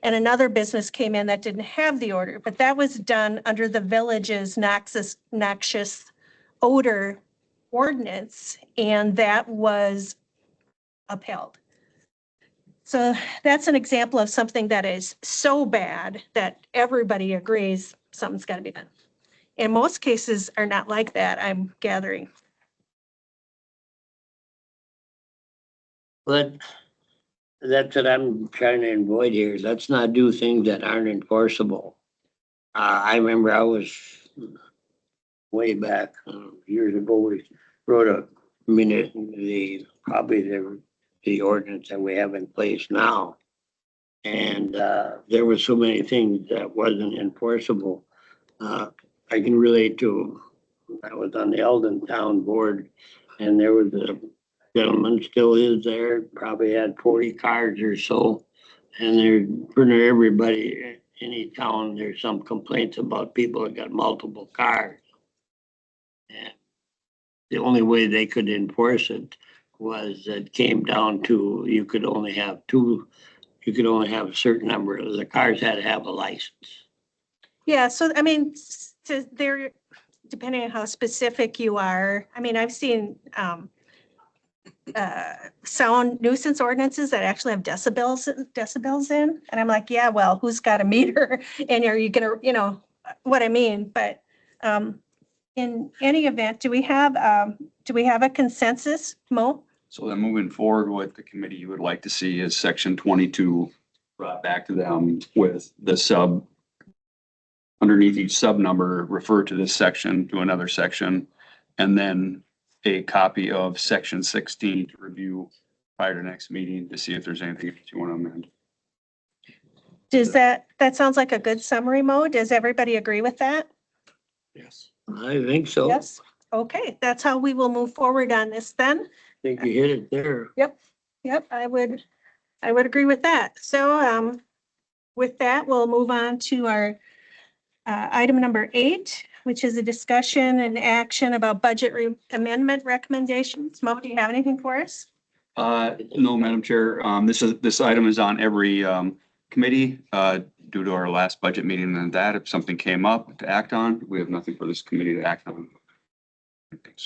And another business came in that didn't have the order, but that was done under the village's noxious odor ordinance, and that was upheld. So that's an example of something that is so bad that everybody agrees something's got to be done. In most cases are not like that, I'm gathering. But that's what I'm trying to avoid here. Let's not do things that aren't enforceable. I remember I was way back years ago, we wrote the ordinance that we have in place now. And there were so many things that wasn't enforceable. I can relate to, I was on the Eldon Town Board, and there was a gentleman, still is there, probably had 40 cars or so. And they're for everybody, any town, there's some complaints about people that got multiple cars. And the only way they could enforce it was it came down to you could only have a certain number of the cars had to have a license. Yeah, so there, depending on how specific you are, I've seen sound nuisance ordinances that actually have decibels in, and I'm like, yeah, well, who's got a meter? And are you gonna, what I mean? But in any event, do we have a consensus, Mo? So then moving forward, what the committee you would like to see is section 22 brought back to them with the underneath each sub number, refer to this section to another section, and then a copy of section 16 to review prior to next meeting to see if there's anything that you want to amend. Does that sounds like a good summary mode. Does everybody agree with that? Yes. I think so. Yes. Okay, that's how we will move forward on this then. I think you hit it there. Yep, I would agree with that. So, with that, we'll move on to our item number 8, which is a discussion and action about budget amendment recommendations. Mo, do you have anything for us? No, Madam Chair, this item is on every committee due to our last budget meeting and that if something came up to act on, we have nothing for this committee to act on.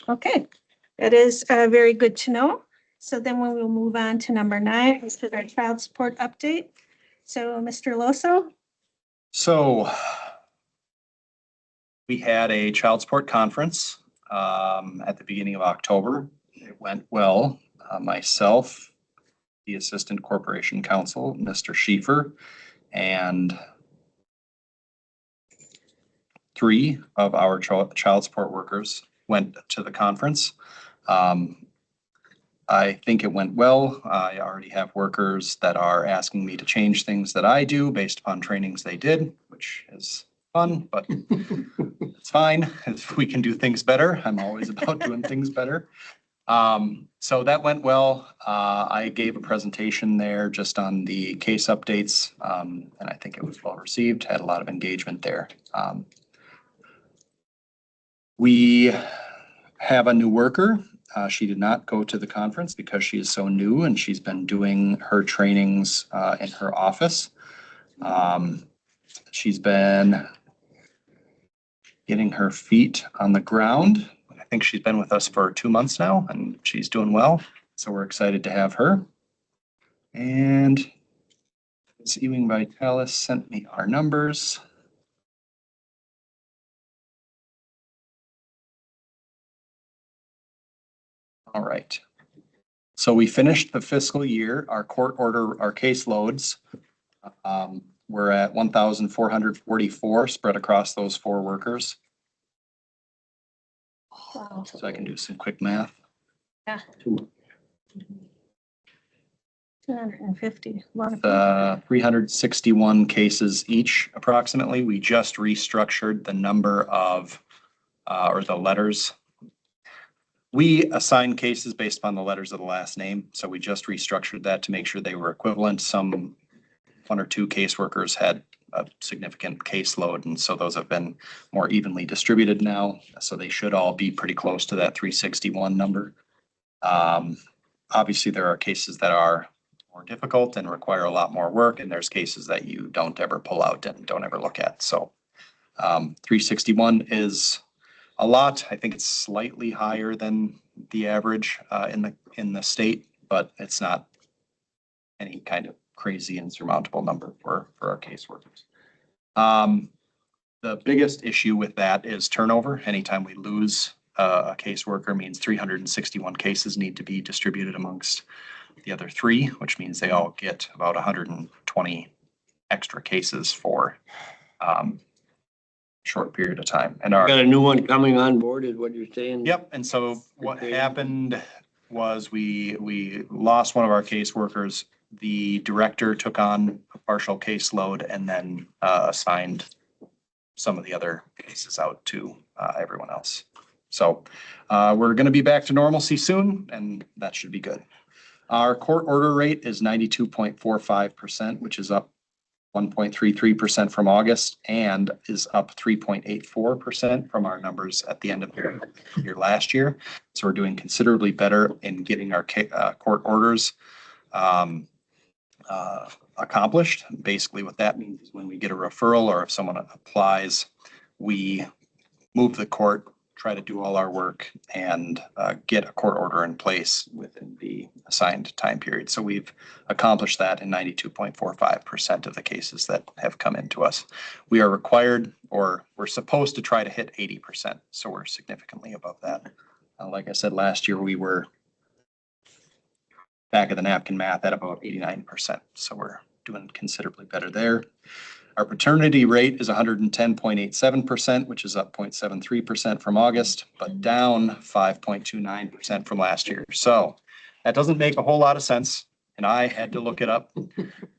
Okay, that is very good to know. So then we will move on to number 9, which is our child support update. So, Mr. Loso? So we had a child support conference at the beginning of October. It went well. Myself, the Assistant Corporation Counsel, Mr. Schieffer, and 3 of our child support workers went to the conference. I think it went well. I already have workers that are asking me to change things that I do based upon trainings they did, which is fun, but it's fine. If we can do things better, I'm always about doing things better. So that went well. I gave a presentation there just on the case updates, and I think it was well received, had a lot of engagement there. We have a new worker. She did not go to the conference because she is so new and she's been doing her trainings in her office. She's been getting her feet on the ground. I think she's been with us for 2 months now and she's doing well. So we're excited to have her. And Ms. Ewing Vitalis sent me our numbers. All right. So we finished the fiscal year, our court order, our case loads. We're at 1,444 spread across those 4 workers. Wow. So I can do some quick math. Yeah. 250. 361 cases each approximately. We just restructured the number of, or the letters. We assign cases based upon the letters of the last name. So we just restructured that to make sure they were equivalent. 1 or 2 caseworkers had a significant caseload, and so those have been more evenly distributed now. So they should all be pretty close to that 361 number. Obviously, there are cases that are more difficult and require a lot more work, and there's cases that you don't ever pull out and don't ever look at. So 361 is a lot. I think it's slightly higher than the average in the state, but it's not any kind of crazy insurmountable number for our caseworkers. The biggest issue with that is turnover. Anytime we lose a caseworker means 361 cases need to be distributed amongst the other 3, which means they all get about 120 extra cases for short period of time. And Got a new one coming on board is what you're saying? Yep, and so what happened was we lost one of our caseworkers. The director took on a partial caseload and then assigned some of the other cases out to everyone else. So we're going to be back to normalcy soon, and that should be good. Our court order rate is 92.45%, which is up 1.33% from August and is up 3.84% from our numbers at the end of the year last year. So we're doing considerably better in getting our court orders accomplished. Basically what that means is when we get a referral or if someone applies, we move the court, try to do all our work and get a court order in place within the assigned time period. So we've accomplished that in 92.45% of the cases that have come into us. We are required, or we're supposed to try to hit 80%. So we're significantly above that. Like I said, last year we were back of the napkin math at about 89%. So we're doing considerably better there. Our paternity rate is 110.87%, which is up 0.73% from August, but down 5.29% from last year. So that doesn't make a whole lot of sense, and I had to look it up.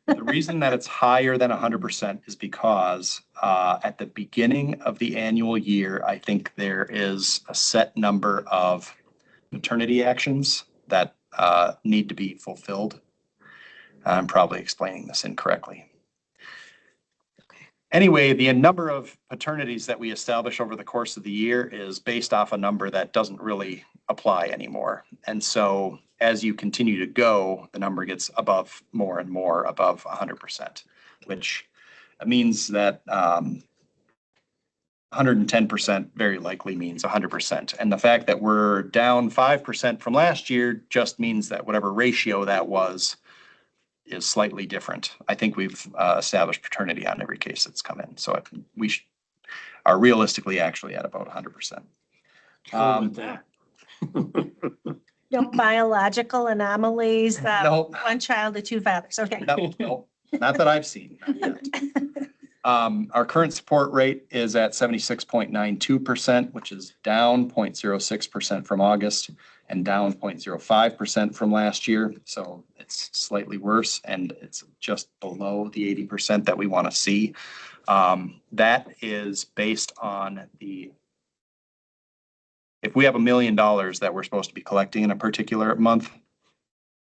The reason that it's higher than 100% is because at the beginning of the annual year, I think there is a set number of maternity actions that need to be fulfilled. I'm probably explaining this incorrectly. Anyway, the number of paternities that we establish over the course of the year is based off a number that doesn't really apply anymore. And so as you continue to go, the number gets above more and more above 100%, which means that 110% very likely means 100%. And the fact that we're down 5% from last year just means that whatever ratio that was is slightly different. I think we've established paternity on every case that's come in. So we are realistically actually at about 100%. No biological anomalies, Nope. one child to two fathers. Okay. No, not that I've seen. Not yet. Our current support rate is at 76.92%, which is down 0.06% from August and down 0.05% from last year. So it's slightly worse, and it's just below the 80% that we want to see. That is based on if we have $1 million that we're supposed to be collecting in a particular month,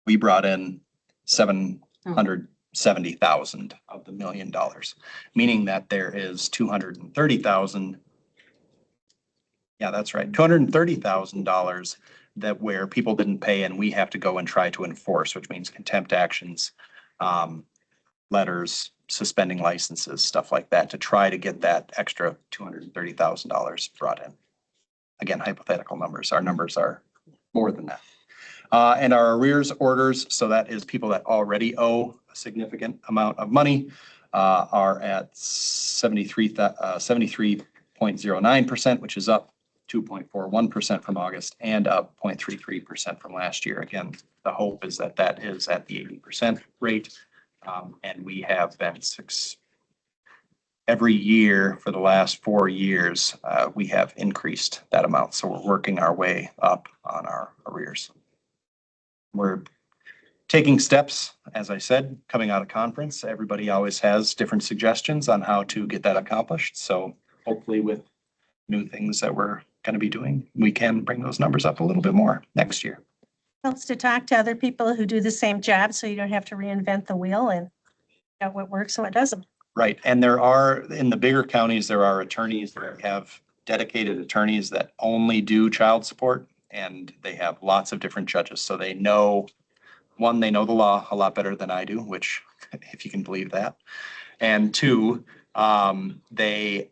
we brought in $770,000 of the $1 million, meaning that there is $230,000. Yeah, that's right. $230,000 that where people didn't pay and we have to go and try to enforce, which means contempt actions, letters, suspending licenses, stuff like that, to try to get that extra $230,000 brought in. Again, hypothetical numbers. Our numbers are more than that. And our arrears orders, so that is people that already owe a significant amount of money, are at 73.09%, which is up 2.41% from August and up 0.33% from last year. Again, the hope is that that is at the 80% rate. And we have been every year for the last 4 years, we have increased that amount. So we're working our way up on our arrears. We're taking steps, as I said, coming out of conference. Everybody always has different suggestions on how to get that accomplished. So hopefully with new things that we're going to be doing, we can bring those numbers up a little bit more next year. Helps to talk to other people who do the same job so you don't have to reinvent the wheel and know what works and what doesn't. Right. And there are, in the bigger counties, there are attorneys that have dedicated attorneys that only do child support, and they have lots of different judges. So they know, one, they know the law a lot better than I do, which, if you can believe that. And two, they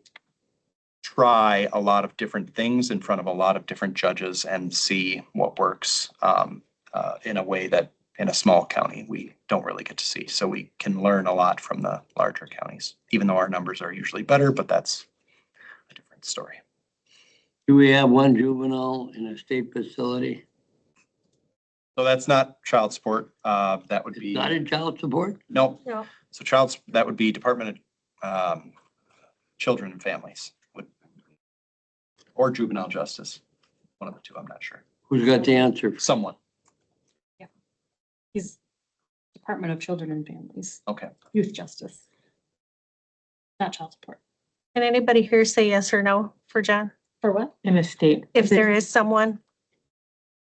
try a lot of different things in front of a lot of different judges and see what works in a way that in a small county we don't really get to see. So we can learn a lot from the larger counties, even though our numbers are usually better, but that's a different story. Do we have one juvenile in a state facility? So that's not child support. That would be. Not in child support? No. No. So that would be Department of Children and Families or Juvenile Justice. One of the two, I'm not sure. Who's got the answer? Someone. He's Department of Children and Families, Okay. Youth Justice. Not child support. Can anybody here say yes or no for John? For what? In a state. If there is someone,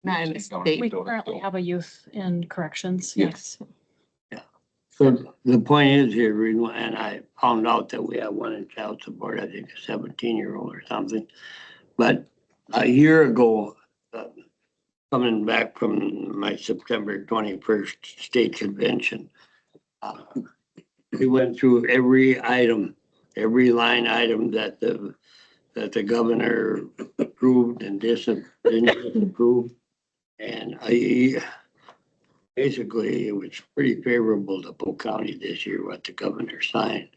Not in a state. We currently have a youth in corrections, Yeah. yes. So the point is here, and I found out that we have one in child support, I think a 17-year-old or something. But a year ago, coming back from my September 21st state convention, we went through every item, every line item that the governor approved and didn't approve. And basically, it was pretty favorable to Polk County this year, what the governor signed.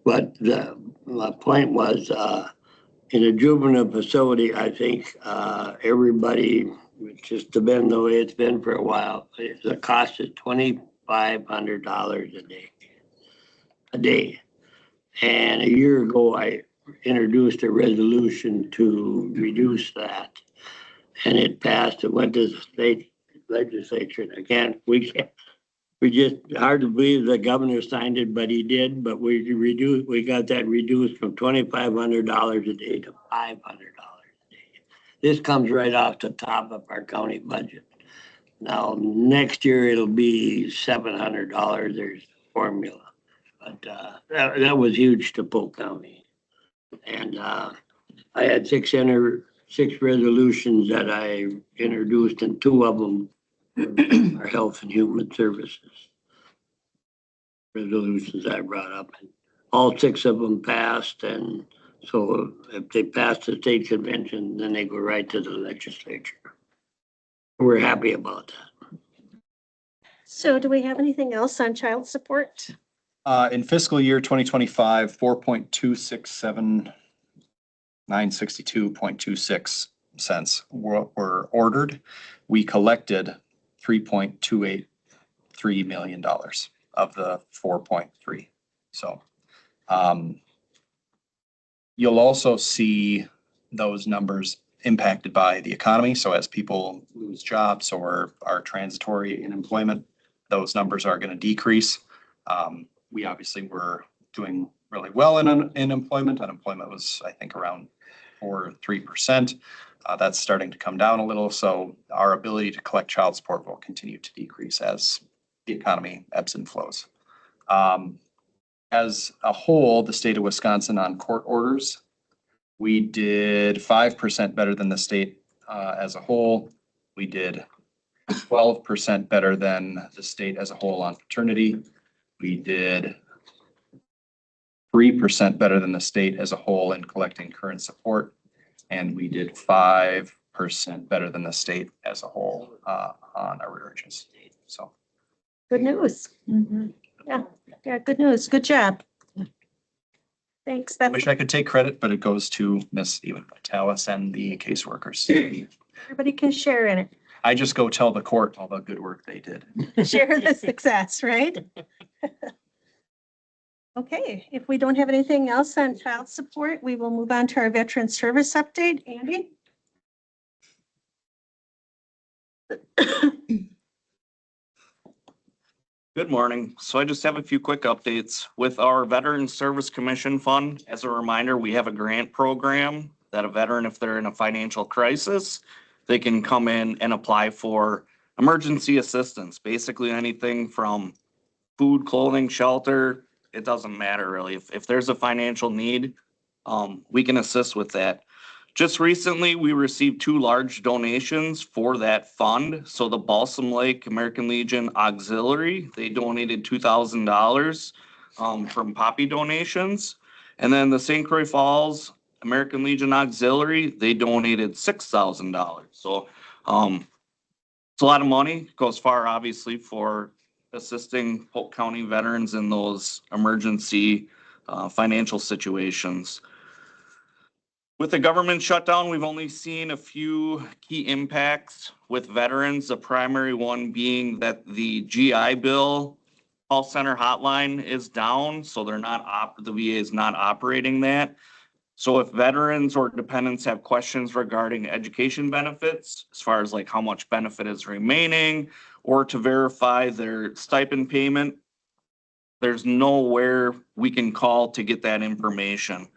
But my point was, in a juvenile facility, I think everybody, it's just been the way it's been for a while, the cost is $2,500 a day. And a year ago, I introduced a resolution to reduce that. And it passed, it went to the state legislature. We just, hard to believe the governor signed it, but he did, but we got that reduced from $2,500 a day to $500 a day. This comes right off the top of our county budget. Now, next year it'll be $700, there's a formula. But that was huge to Polk County. And I had six resolutions that I introduced, and two of them are Health and Human Services resolutions I brought up. And all six of them passed, and so if they pass the state convention, then they go right to the legislature. We're happy about that. So do we have anything else on child support? In fiscal year 2025, 4.267,962.26 cents were ordered. We collected $3.283 million of the 4.3. So you'll also see those numbers impacted by the economy. So as people lose jobs or are transitory in employment, those numbers are going to decrease. We obviously were doing really well in employment. Unemployment was, I think, around 3%. That's starting to come down a little. So our ability to collect child support will continue to decrease as the economy ebbs and flows. As a whole, the state of Wisconsin on court orders, we did 5% better than the state as a whole. We did 12% better than the state as a whole on paternity. We did 3% better than the state as a whole in collecting current support. And we did 5% better than the state as a whole on arrearages. So. Good news. Yeah, good news. Good job. Thanks. I wish I could take credit, but it goes to Miss Eva Vitalis and the caseworkers. Everybody can share in it. I just go tell the court all the good work they did. Share the success, right? Okay, if we don't have anything else on child support, we will move on to our veteran service update. Andy? Good morning. So I just have a few quick updates. With our Veteran Service Commission Fund, as a reminder, we have a grant program that a veteran, if they're in a financial crisis, they can come in and apply for emergency assistance. Basically anything from food, clothing, shelter, it doesn't matter really. If there's a financial need, we can assist with that. Just recently, we received 2 large donations for that fund. So the Balsam Lake American Legion Auxiliary, they donated $2,000 from Poppy donations. And then the St. Croix Falls American Legion Auxiliary, they donated $6,000. So it's a lot of money. It goes far, obviously, for assisting Polk County veterans in those emergency financial situations. With the government shutdown, we've only seen a few key impacts with veterans. The primary one being that the GI Bill call center hotline is down, so they're not the VA is not operating that. So if veterans or dependents have questions regarding education benefits, as far as like how much benefit is remaining, or to verify their stipend payment, there's nowhere we can call to get that information.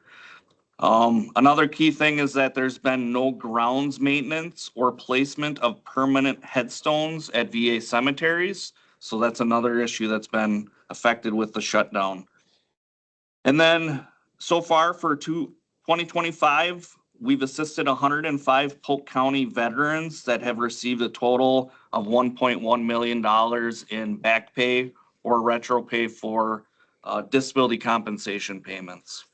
Another key thing is that there's been no grounds maintenance or placement of permanent headstones at VA cemeteries. So that's another issue that's been affected with the shutdown. And then so far for 2025, we've assisted 105 Polk County veterans that have received a total of $1.1 million in back pay or retro pay for disability compensation payments.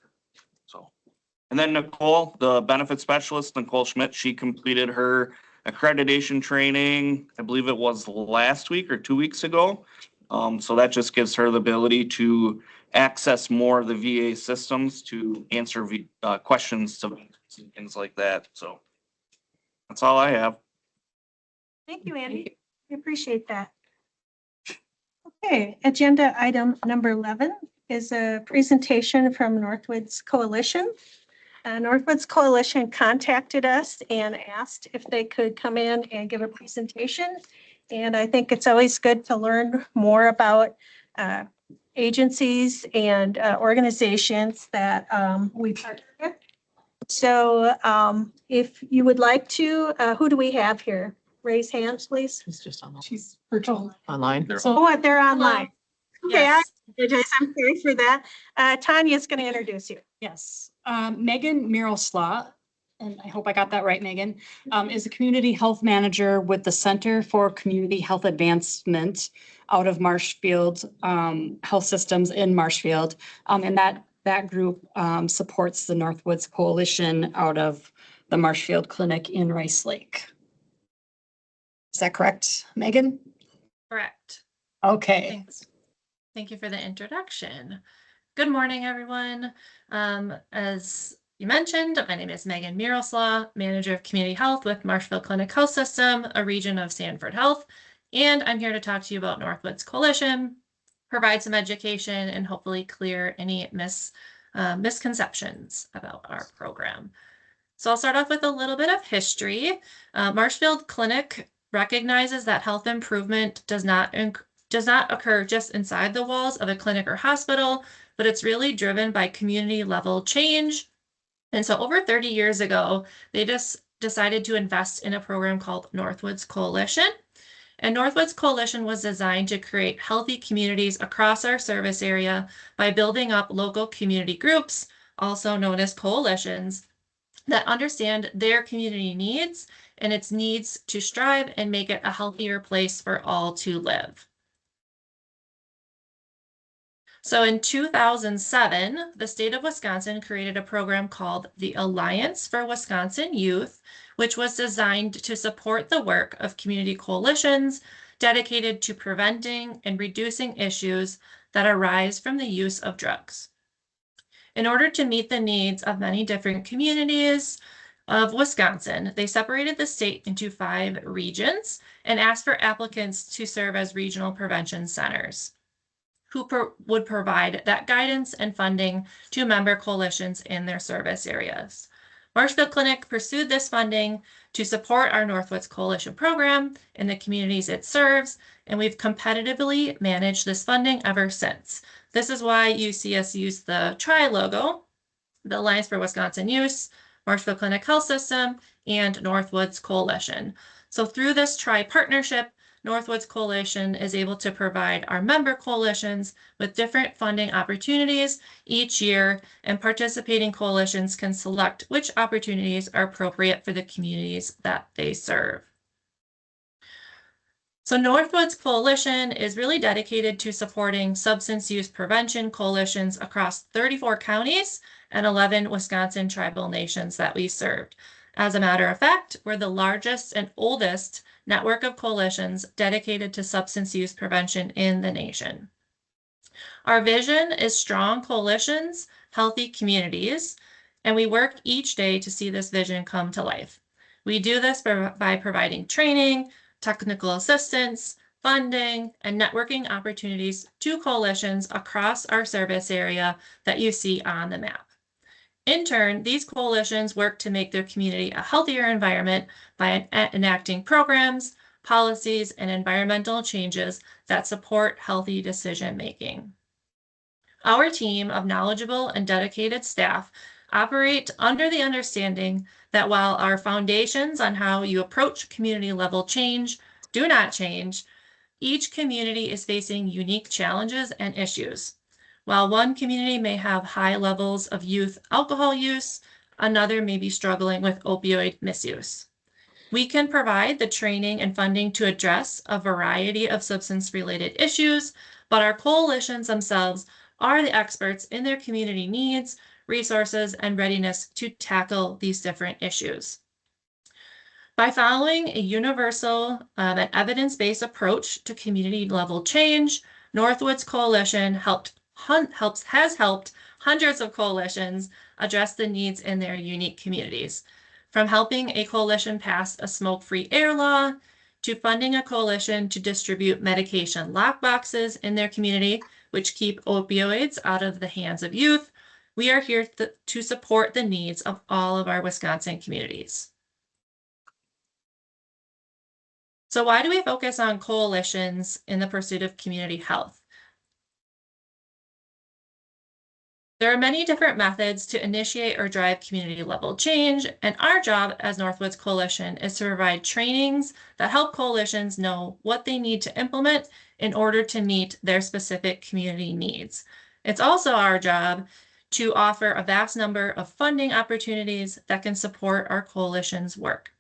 And then Nicole, the benefit specialist, Nicole Schmidt, she completed her accreditation training, I believe it was last week or 2 weeks ago. So that just gives her the ability to access more of the VA systems to answer questions to things like that. So that's all I have. Thank you, Andy. We appreciate that. Okay, agenda item number 11, is a presentation from Northwoods Coalition. Northwoods Coalition contacted us and asked if they could come in and give a presentation. And I think it's always good to learn more about agencies and organizations that we partner with. So if you would like to, who do we have here? Raise hands, please. It's just on. She's virtual. Online. Oh, they're online. Okay, Yes. I'm sorry for that. Tanya's going to introduce you. Yes, Megan Miroslaw, and I hope I got that right, Megan, is a community health manager with the Center for Community Health Advancement out of Marshfield Health Systems in Marshfield. And that group supports the Northwoods Coalition out of the Marshfield Clinic in Rice Lake. Is that correct, Megan? Correct. Okay. Thanks. Thank you for the introduction. Good morning, everyone. As you mentioned, my name is Megan Miroslaw, Manager of Community Health with Marshfield Clinic Health System, a region of Sanford Health. And I'm here to talk to you about Northwoods Coalition, provide some education, and hopefully clear any misconceptions about our program. So I'll start off with a little bit of history. Marshfield Clinic recognizes that health improvement does not occur just inside the walls of a clinic or hospital, but it's really driven by community level change. And so over 30 years ago, they just decided to invest in a program called Northwoods Coalition. And Northwoods Coalition was designed to create healthy communities across our service area by building up local community groups, also known as coalitions, that understand their community needs and its needs to strive and make it a healthier place for all to live. So in 2007, the state of Wisconsin created a program called the Alliance for Wisconsin Youth, which was designed to support the work of community coalitions dedicated to preventing and reducing issues that arise from the use of drugs. In order to meet the needs of many different communities of Wisconsin, they separated the state into 5 regions and asked for applicants to serve as regional prevention centers who would provide that guidance and funding to member coalitions in their service areas. Marshfield Clinic pursued this funding to support our Northwoods Coalition program in the communities it serves, and we've competitively managed this funding ever since. This is why you see us use the TRI logo, the Alliance for Wisconsin Youth, Marshfield Clinic Health System, and Northwoods Coalition. So through this TRI partnership, Northwoods Coalition is able to provide our member coalitions with different funding opportunities each year, and participating coalitions can select which opportunities are appropriate for the communities that they serve. So Northwoods Coalition is really dedicated to supporting substance use prevention coalitions across 34 counties and 11 Wisconsin tribal nations that we served. As a matter of fact, we're the largest and oldest network of coalitions dedicated to substance use prevention in the nation. Our vision is strong coalitions, healthy communities, and we work each day to see this vision come to life. We do this by providing training, technical assistance, funding, and networking opportunities to coalitions across our service area that you see on the map. In turn, these coalitions work to make their community a healthier environment by enacting programs, policies, and environmental changes that support healthy decision-making. Our team of knowledgeable and dedicated staff operate under the understanding that while our foundations on how you approach community-level change do not change, each community is facing unique challenges and issues. While one community may have high levels of youth alcohol use, another may be struggling with opioid misuse. We can provide the training and funding to address a variety of substance-related issues, but our coalitions themselves are the experts in their community needs, resources, and readiness to tackle these different issues. By following a universal and evidence-based approach to community-level change, Northwoods Coalition has helped hundreds of coalitions address the needs in their unique communities. From helping a coalition pass a smoke-free air law, to funding a coalition to distribute medication lockboxes in their community, which keep opioids out of the hands of youth. We are here to support the needs of all of our Wisconsin communities. So why do we focus on coalitions in the pursuit of community health? There are many different methods to initiate or drive community level change, and our job as Northwoods Coalition is to provide trainings that help coalitions know what they need to implement in order to meet their specific community needs. It's also our job to offer a vast number of funding opportunities that can support our coalition's work.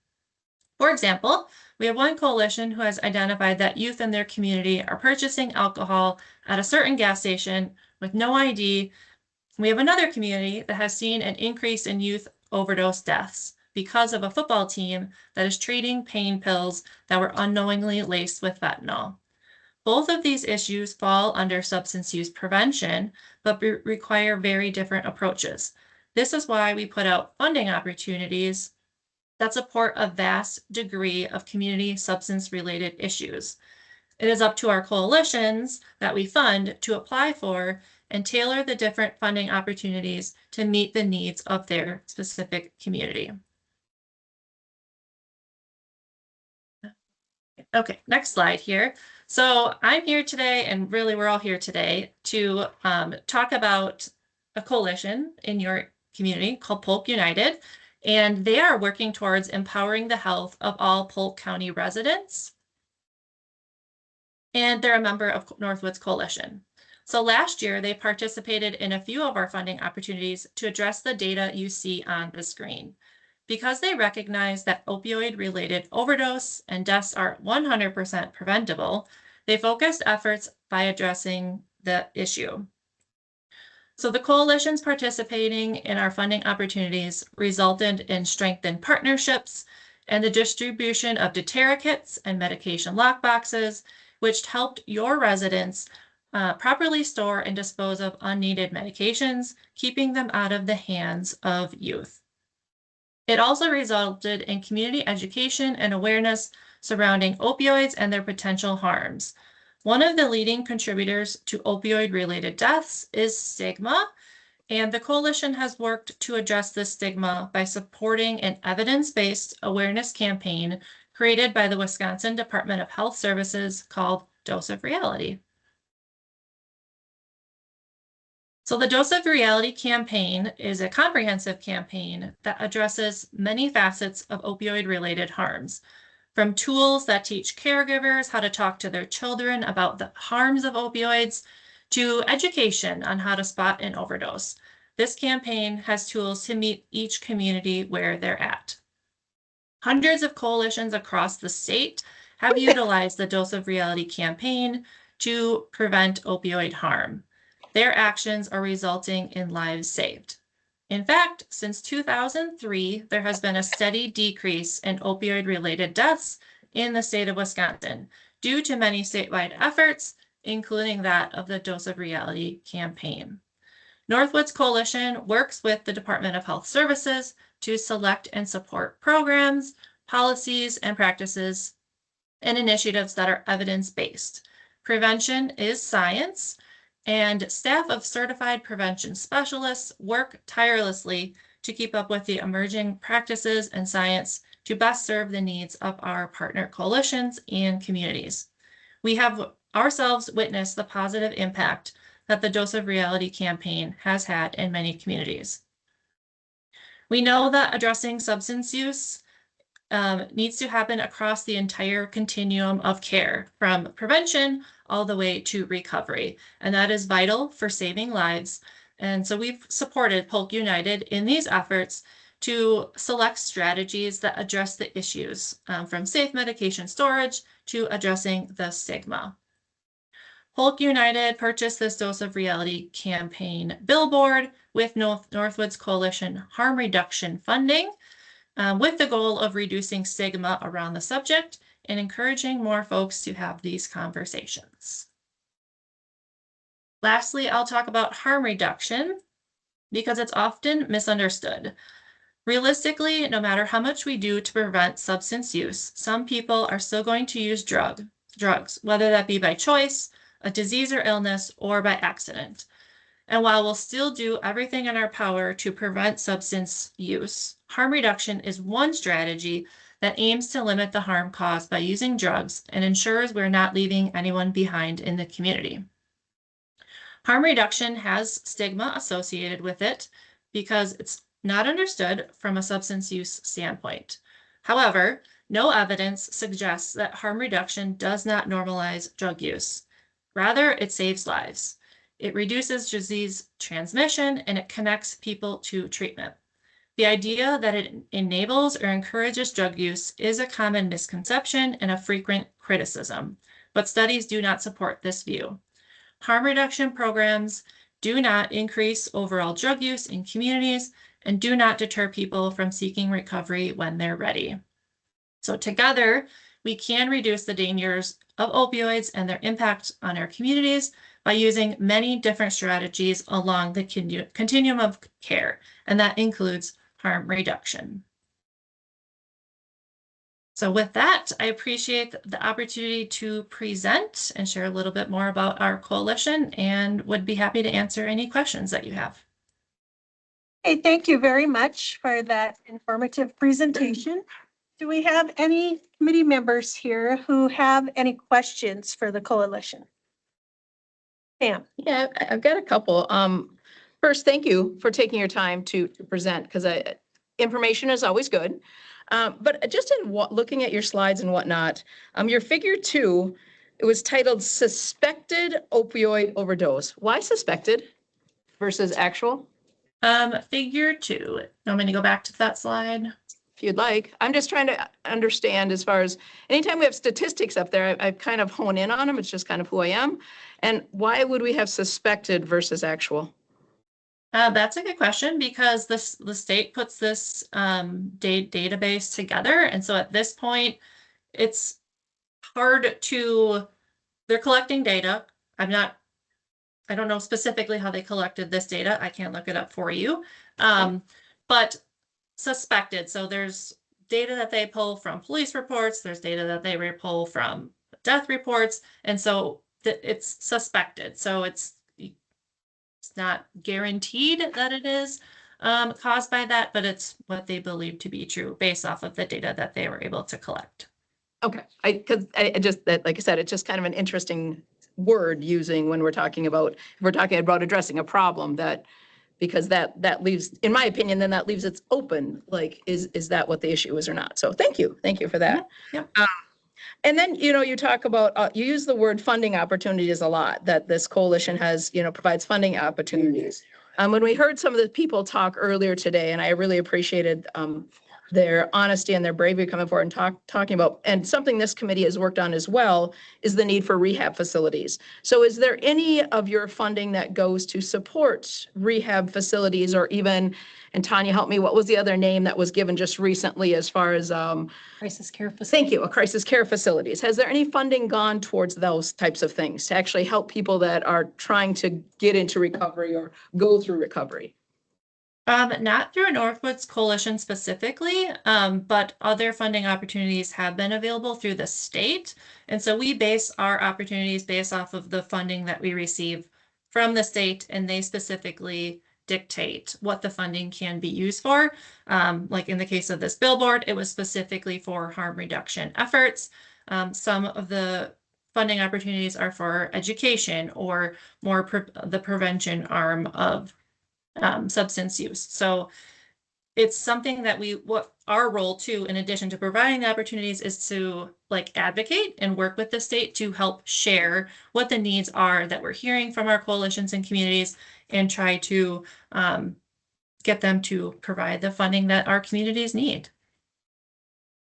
For example, we have one coalition who has identified that youth in their community are purchasing alcohol at a certain gas station with no ID. We have another community that has seen an increase in youth overdose deaths because of a football team that is trading pain pills that were unknowingly laced with fentanyl. Both of these issues fall under substance use prevention, but require very different approaches. This is why we put out funding opportunities that support a vast degree of community substance-related issues. It is up to our coalitions that we fund to apply for and tailor the different funding opportunities to meet the needs of their specific community. Okay, next slide here. So I'm here today, and really we're all here today to talk about a coalition in your community called Polk United, and they are working towards empowering the health of all Polk County residents. And they're a member of Northwoods Coalition. So last year, they participated in a few of our funding opportunities to address the data you see on the screen. Because they recognize that opioid-related overdose and deaths are 100% preventable, they focused efforts by addressing the issue. So the coalitions participating in our funding opportunities resulted in strengthened partnerships and the distribution of deterra kits and medication lockboxes, which helped your residents properly store and dispose of unneeded medications, keeping them out of the hands of youth. It also resulted in community education and awareness surrounding opioids and their potential harms. One of the leading contributors to opioid-related deaths is stigma, and the coalition has worked to address this stigma by supporting an evidence-based awareness campaign created by the Wisconsin Department of Health Services called Dose of Reality. So the Dose of Reality campaign is a comprehensive campaign that addresses many facets of opioid-related harms, from tools that teach caregivers how to talk to their children about the harms of opioids, to education on how to spot an overdose. This campaign has tools to meet each community where they're at. Hundreds of coalitions across the state have utilized the Dose of Reality campaign to prevent opioid harm. Their actions are resulting in lives saved. In fact, since 2003, there has been a steady decrease in opioid-related deaths in the state of Wisconsin due to many statewide efforts, including that of the Dose of Reality campaign. Northwoods Coalition works with the Department of Health Services to select and support programs, policies, and practices and initiatives that are evidence-based. Prevention is science, and staff of certified prevention specialists work tirelessly to keep up with the emerging practices and science to best serve the needs of our partner coalitions and communities. We have ourselves witnessed the positive impact that the Dose of Reality campaign has had in many communities. We know that addressing substance use needs to happen across the entire continuum of care, from prevention all the way to recovery, and that is vital for saving lives. And so we've supported Polk United in these efforts to select strategies that address the issues, from safe medication storage to addressing the stigma. Polk United purchased this Dose of Reality campaign billboard with Northwoods Coalition harm reduction funding, with the goal of reducing stigma around the subject and encouraging more folks to have these conversations. Lastly, I'll talk about harm reduction because it's often misunderstood. Realistically, no matter how much we do to prevent substance use, some people are still going to use drugs, whether that be by choice, a disease or illness, or by accident. And while we'll still do everything in our power to prevent substance use, harm reduction is one strategy that aims to limit the harm caused by using drugs and ensures we're not leaving anyone behind in the community. Harm reduction has stigma associated with it because it's not understood from a substance use standpoint. However, no evidence suggests that harm reduction does not normalize drug use. Rather, it saves lives. It reduces disease transmission and it connects people to treatment. The idea that it enables or encourages drug use is a common misconception and a frequent criticism, but studies do not support this view. Harm reduction programs do not increase overall drug use in communities and do not deter people from seeking recovery when they're ready. So together, we can reduce the dangers of opioids and their impact on our communities by using many different strategies along the continuum of care, and that includes harm reduction. So with that, I appreciate the opportunity to present and share a little bit more about our coalition and would be happy to answer any questions that you have. Hey, thank you very much for that informative presentation. Do we have any committee members here who have any questions for the coalition? Pam. Yeah, I've got a couple. First, thank you for taking your time to present because information is always good. But just in looking at your slides and whatnot, your figure 2, it was titled Suspected Opioid Overdose. Why suspected versus actual? Figure 2. Want me to go back to that slide? If you'd like. I'm just trying to understand as far as anytime we have statistics up there, I kind of hone in on them. It's just kind of who I am. And why would we have suspected versus actual? That's a good question because the state puts this database together. And so at this point, it's hard to, they're collecting data. I don't know specifically how they collected this data. I can't look it up for you. But suspected. So there's data that they pull from police reports. There's data that they pull from death reports. And so it's suspected. So it's not guaranteed that it is caused by that, but it's what they believe to be true based off of the data that they were able to collect. Okay, because I just, like I said, it's just kind of an interesting word using when we're talking about addressing a problem that, because that leaves, in my opinion, then that leaves it open, like, is that what the issue is or not? So thank you for that. Yep. And then, you talk about, you use the word funding opportunities a lot, that this coalition has, provides funding opportunities. When we heard some of the people talk earlier today, and I really appreciated their honesty and their bravery coming forward and talking about, and something this committee has worked on as well, is the need for rehab facilities. So is there any of your funding that goes to support rehab facilities or even, and Tanya, help me, what was the other name that was given just recently as far as Crisis care facility. Thank you, crisis care facilities. Has there any funding gone towards those types of things to actually help people that are trying to get into recovery or go through recovery? Not through Northwoods Coalition specifically, but other funding opportunities have been available through the state. And so we base our opportunities based off of the funding that we receive from the state, and they specifically dictate what the funding can be used for. Like in the case of this billboard, it was specifically for harm reduction efforts. Some of the funding opportunities are for education or more the prevention arm of substance use. So it's something that what our role too, in addition to providing the opportunities, is to advocate and work with the state to help share what the needs are that we're hearing from our coalitions and communities and try to get them to provide the funding that our communities need.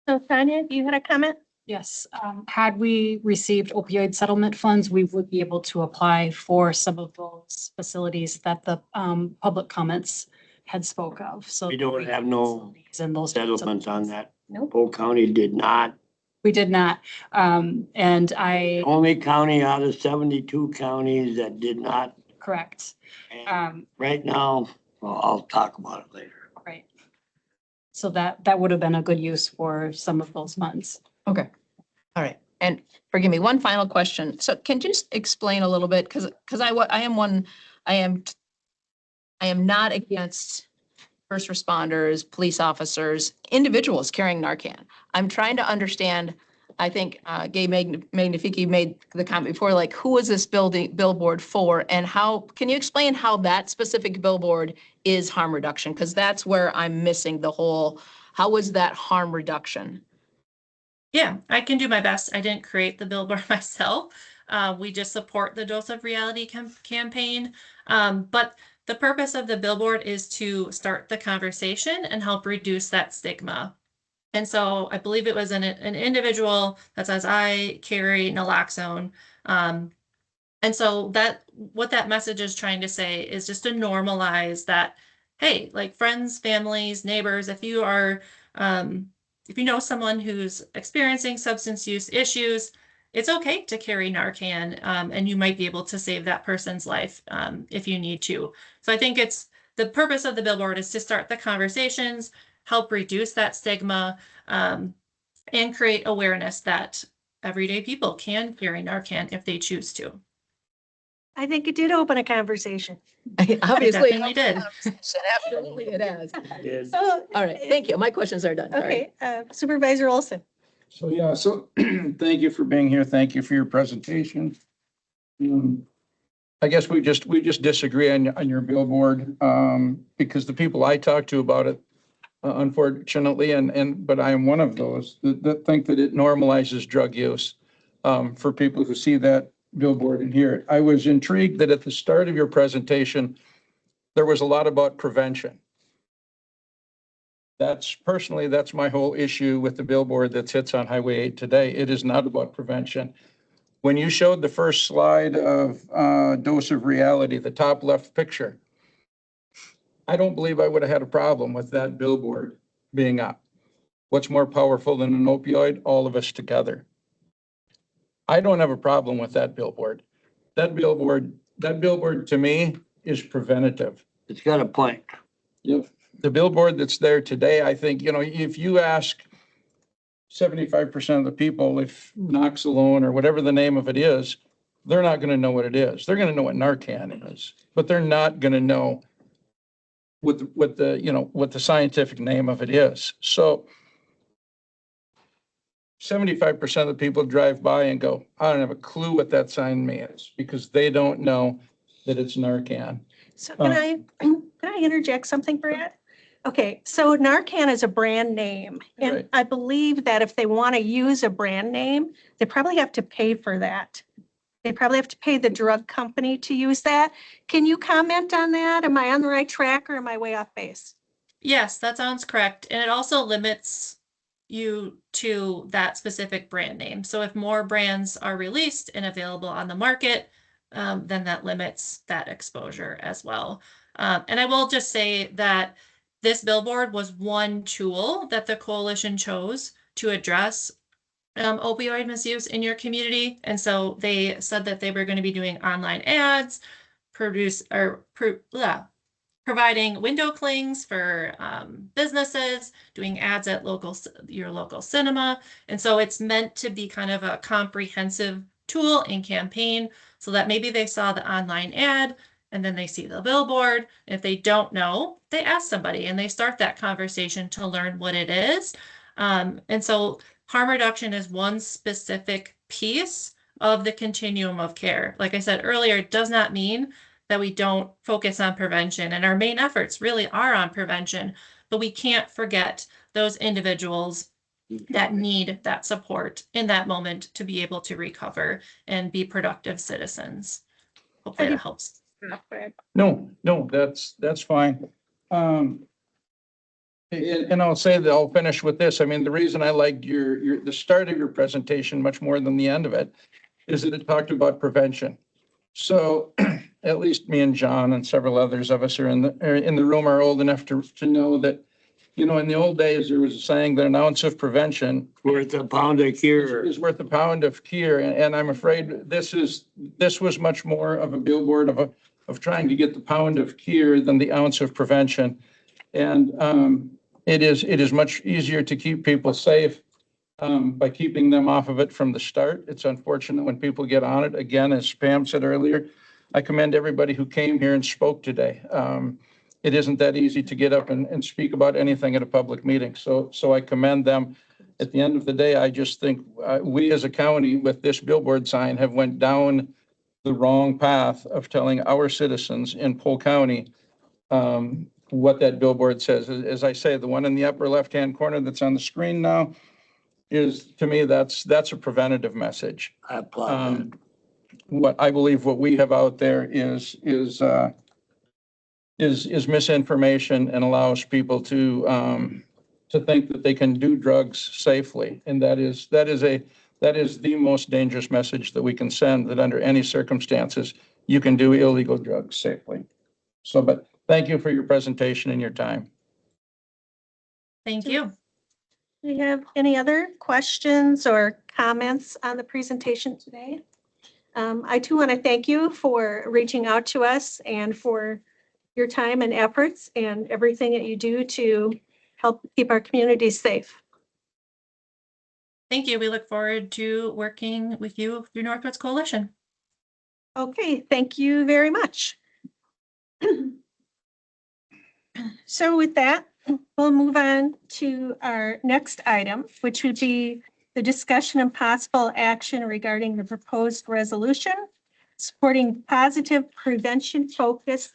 So Tanya, you had a comment? Yes, had we received opioid settlement funds, we would be able to apply for some of those facilities that the public comments had spoke of. So We don't have no and those types of settlements on that. Nope. Polk County did not. We did not. And I, Only county out of 72 counties that did not. correct. And right now, well, I'll talk about it later. Right. So that would have been a good use for some of those funds. Okay. All right. And forgive me, one final question. So can you just explain a little bit? Because I am not against first responders, police officers, individuals carrying Narcan. I'm trying to understand, I think Gabe Magnifici made the comment before, like, who is this billboard for? And how, can you explain how that specific billboard is harm reduction? Because that's where I'm missing the whole, how is that harm reduction? Yeah, I can do my best. I didn't create the billboard myself. We just support the Dose of Reality campaign. But the purpose of the billboard is to start the conversation and help reduce that stigma. And so I believe it was an individual that says, I carry naloxone. And so what that message is trying to say is just to normalize that, hey, like friends, families, neighbors, if you know someone who's experiencing substance use issues, it's okay to carry Narcan, and you might be able to save that person's life if you need to. So I think the purpose of the billboard is to start the conversations, help reduce that stigma, and create awareness that everyday people can carry Narcan if they choose to. I think it did open a conversation. Obviously, definitely did. Absolutely it has. So, All right, thank you. My questions are done. Sorry. okay, Supervisor Olson. So, yeah, so thank you for being here. Thank you for your presentation. I guess we just disagree on your billboard, because the people I talk to about it, unfortunately, but I am one of those that think that it normalizes drug use, for people who see that billboard and hear it. I was intrigued that at the start of your presentation, there was a lot about prevention. That's my whole issue with the billboard that sits on Highway 8 today. It is not about prevention. When you showed the first slide of Dose of Reality, the top left picture, I don't believe I would have had a problem with that billboard being up. What's more powerful than an opioid? All of us together. I don't have a problem with that billboard. That billboard to me is preventative. It's got a point. Yep. The billboard that's there today, I think, if you ask 75% of the people if Noxalone or whatever the name of it is, they're not going to know what it is. They're going to know what Narcan is, but they're not going to know what the scientific name of it is. So 75% of the people drive by and go, I don't have a clue what that sign means, because they don't know that it's Narcan. So can I interject something, Brad? Okay, so Narcan is a brand name, and Right. I believe that if they want to use a brand name, they probably have to pay for that. They probably have to pay the drug company to use that. Can you comment on that? Am I on the right track or am I way off base? Yes, that sounds correct. And it also limits you to that specific brand name. So if more brands are released and available on the market, then that limits that exposure as well. And I will just say that this billboard was one tool that the coalition chose to address opioid misuse in your community. And so they said that they were going to be doing online ads, providing window clings for businesses, doing ads at your local cinema. And so it's meant to be kind of a comprehensive tool and campaign, so that maybe they saw the online ad and then they see the billboard. If they don't know, they ask somebody and they start that conversation to learn what it is. And so harm reduction is one specific piece of the continuum of care. Like I said earlier, it does not mean that we don't focus on prevention, and our main efforts really are on prevention, but we can't forget those individuals that need that support in that moment to be able to recover and be productive citizens. Hopefully that helps. No, that's fine. And I'll say that I'll finish with this. I mean, the reason I liked the start of your presentation much more than the end of it is that it talked about prevention. So at least me and John and several others of us are in the room are old enough to know that, in the old days, there was a saying that an ounce of prevention Worth a pound of cure. is worth a pound of cure. And I'm afraid this was much more of a billboard of trying to get the pound of cure than the ounce of prevention. And it is much easier to keep people safe by keeping them off of it from the start. It's unfortunate when people get on it. Again, as Pam said earlier, I commend everybody who came here and spoke today. It isn't that easy to get up and speak about anything at a public meeting. So I commend them. At the end of the day, I just think we as a county with this billboard sign have went down the wrong path of telling our citizens in Polk County what that billboard says. As I say, the one in the upper left-hand corner that's on the screen now is, to me, that's a preventative message. I applaud that. What I believe what we have out there is misinformation and allows people to think that they can do drugs safely. And that is the most dangerous message that we can send, that under any circumstances, you can do illegal drugs safely. So, but thank you for your presentation and your time. Thank you. Do you have any other questions or comments on the presentation today? I too want to thank you for reaching out to us and for your time and efforts and everything that you do to help keep our communities safe. Thank you. We look forward to working with you through Northwoods Coalition. Okay, thank you very much. So with that, we'll move on to our next item, which would be the discussion and possible action regarding the proposed resolution supporting positive prevention-focused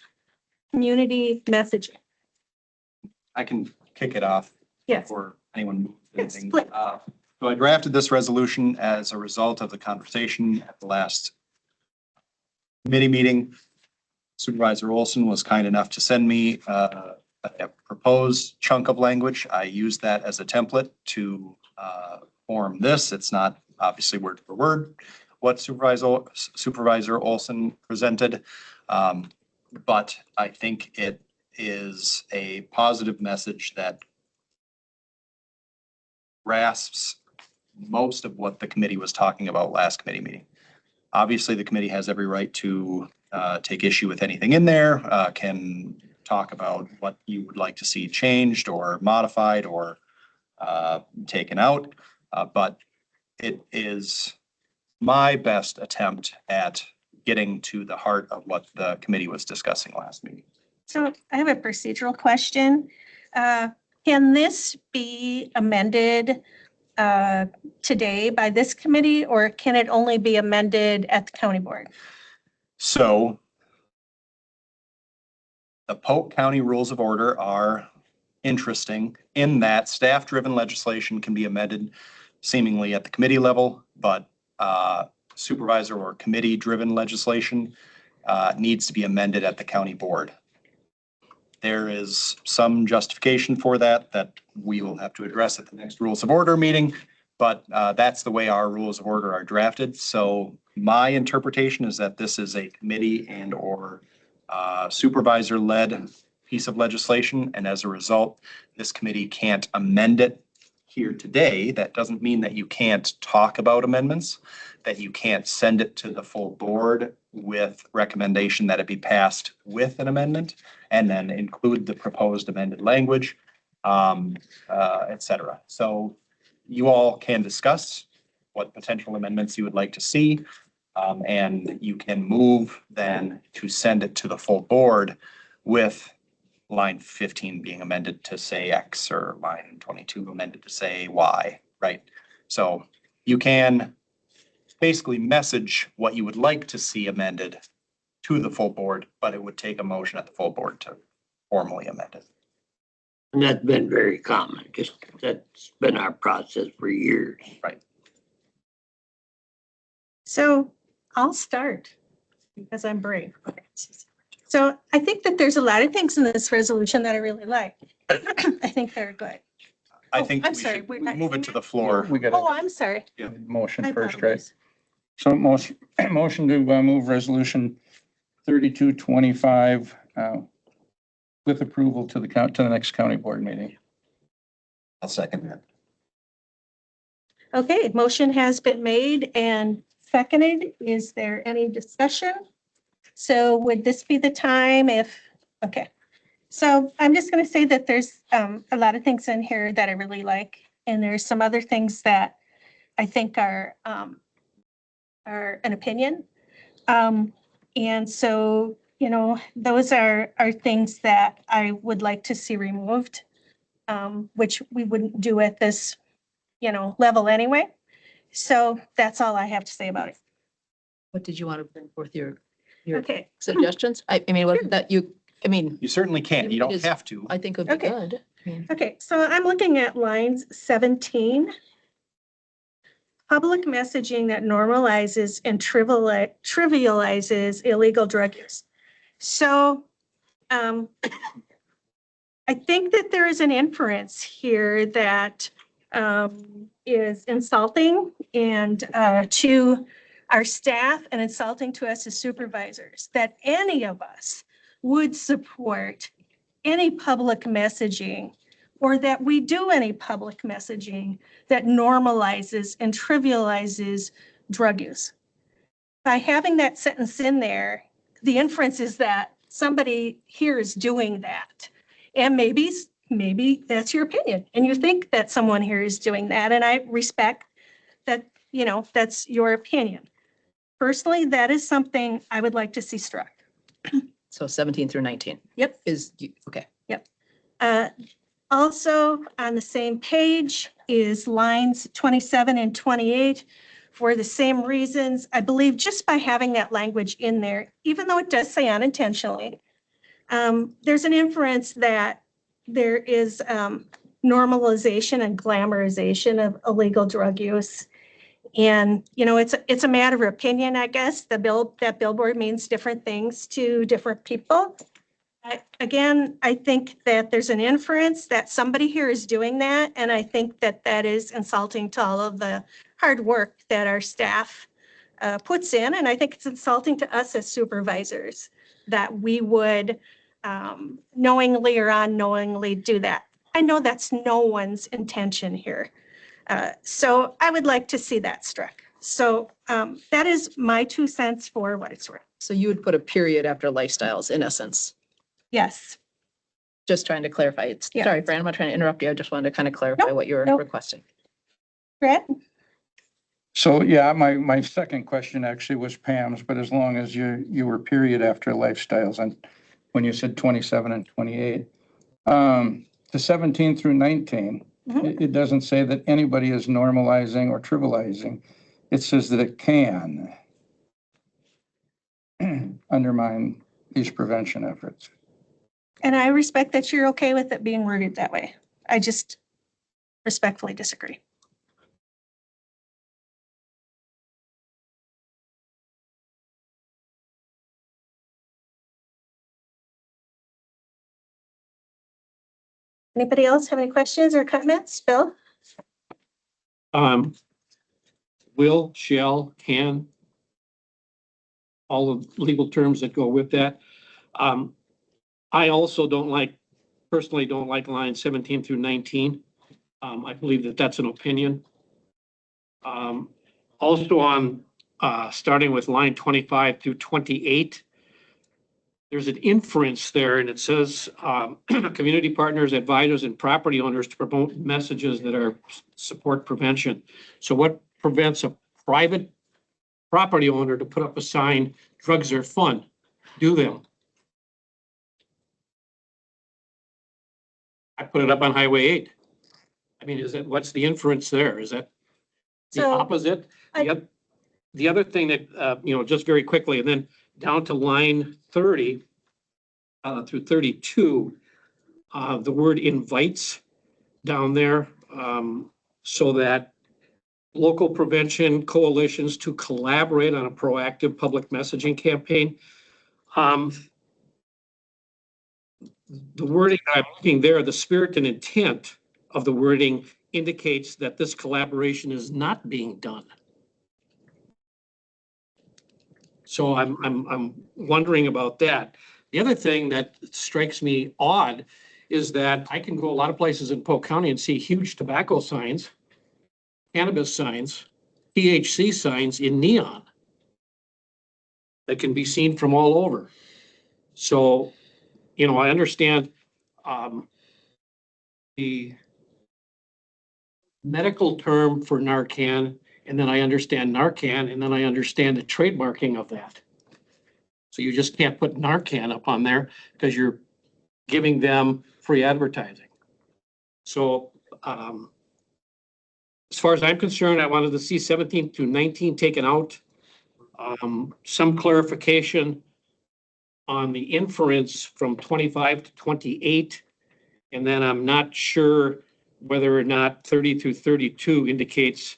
community messaging. I can kick it off. Yes. Before anyone moves Yes, anything. please. So I drafted this resolution as a result of the conversation at the last committee meeting. Supervisor Olson was kind enough to send me a proposed chunk of language. I used that as a template to form this. It's not obviously word for word what Supervisor Olson presented, but I think it is a positive message that grasps most of what the committee was talking about last committee meeting. Obviously, the committee has every right to take issue with anything in there, can talk about what you would like to see changed or modified or taken out. But it is my best attempt at getting to the heart of what the committee was discussing last meeting. So I have a procedural question. Can this be amended today by this committee, or can it only be amended at the county board? So the Polk County Rules of Order are interesting in that staff-driven legislation can be amended seemingly at the committee level, but supervisor or committee-driven legislation needs to be amended at the county board. There is some justification for that we will have to address at the next Rules of Order meeting, but that's the way our Rules of Order are drafted. So my interpretation is that this is a committee and or supervisor-led piece of legislation, and as a result, this committee can't amend it here today. That doesn't mean that you can't talk about amendments, that you can't send it to the full board with recommendation that it be passed with an amendment, and then include the proposed amended language, et cetera. So you all can discuss what potential amendments you would like to see, and you can move then to send it to the full board with line 15 being amended to say X or line 22 amended to say Y, right? So you can basically message what you would like to see amended to the full board, but it would take a motion at the full board to formally amend it. And that's been very common, just that's been our process for years. Right. So I'll start because I'm brave. So I think that there's a lot of things in this resolution that I really like. I think they're good. I think I'm we sorry, should we're not move it doing to the floor. We got Oh, a I'm sorry. motion I first, right? apologize. So motion to move resolution 3225 with approval to the next county board meeting. I'll second that. Okay, motion has been made and seconded. Is there any discussion? So would this be the time if, okay. So I'm just going to say that there's a lot of things in here that I really like. and there's some other things that I think are an opinion. And so, you know, those are things that I would like to see removed, which we wouldn't do at this, you know, level anyway. So that's all I have to say about it. What did you want to bring forth your Okay. suggestions? I mean, wasn't that you, I mean, You certainly can. You It don't is- have to. I think would be Okay. good. I mean, Okay, so I'm looking at lines 17. Public messaging that normalizes and trivializes illegal drug use. So I think that there is an inference here that is insulting and to our staff and insulting to us as supervisors, that any of us would support any public messaging or that we do any public messaging that normalizes and trivializes drug use. By having that sentence in there, the inference is that somebody here is doing that. And maybe that's your opinion and you think that someone here is doing that. And I respect that, you know, that's your opinion. Personally, that is something I would like to see struck. so 17 through 19 Yep. okay. Yep. Also on the same page is lines 27 and 28 for the same reasons. I believe just by having that language in there, even though it does say unintentionally, there's an inference that there is normalization and glamorization of illegal drug use. And, you know, it's a matter of opinion, I guess. That billboard means different things to different people. Again, I think that there's an inference that somebody here is doing that. And I think that that is insulting to all of the hard work that our staff puts in. And I think it's insulting to us as supervisors that we would knowingly or unknowingly do that. I know that's no one's intention here. So I would like to see that struck. So that is my 2 cents for what it's worth. So you would put a period after lifestyles in essence. Yes. Just trying to clarify. It's Yeah. sorry, Fran, I'm not trying to interrupt you. I just wanted to kind of clarify what you were nope. requesting. Brett? So, yeah, my second question actually was Pam's, but as long as you were period after lifestyles and when you said 27 and 28, the 17 through 19, it doesn't say that anybody is normalizing or trivializing. It says that it can undermine these prevention efforts. And I respect that you're okay with it being worded that way. I just respectfully disagree. Anybody else have any questions or comments? Bill? Will, shall, can, all the legal terms that go with that. I also personally don't like lines 17 through 19. I believe that that's an opinion. Also on, starting with line 25 through 28, there's an inference there and it says, community partners, advisors, and property owners to promote messages that are support prevention. So what prevents a private property owner to put up a sign, drugs are fun, do them? I put it up on Highway 8. I mean, what's the inference there? Is that the So, opposite? The other thing that, just very quickly, and then down to line 30 through 32, the word invites down there, so that local prevention coalitions to collaborate on a proactive public messaging campaign. The wording I'm looking there, the spirit and intent of the wording indicates that this collaboration is not being done. So I'm wondering about that. The other thing that strikes me odd is that I can go a lot of places in Polk County and see huge tobacco signs, cannabis signs, THC signs in neon that can be seen from all over. So, I understand the medical term for Narcan, and then I understand Narcan, and then I understand the trademarking of that. So you just can't put Narcan up on there because you're giving them free advertising. So, as far as I'm concerned, I wanted to see 17 to 19 taken out. Some clarification on the inference from 25 to 28. And then I'm not sure whether or not 30 through 32 indicates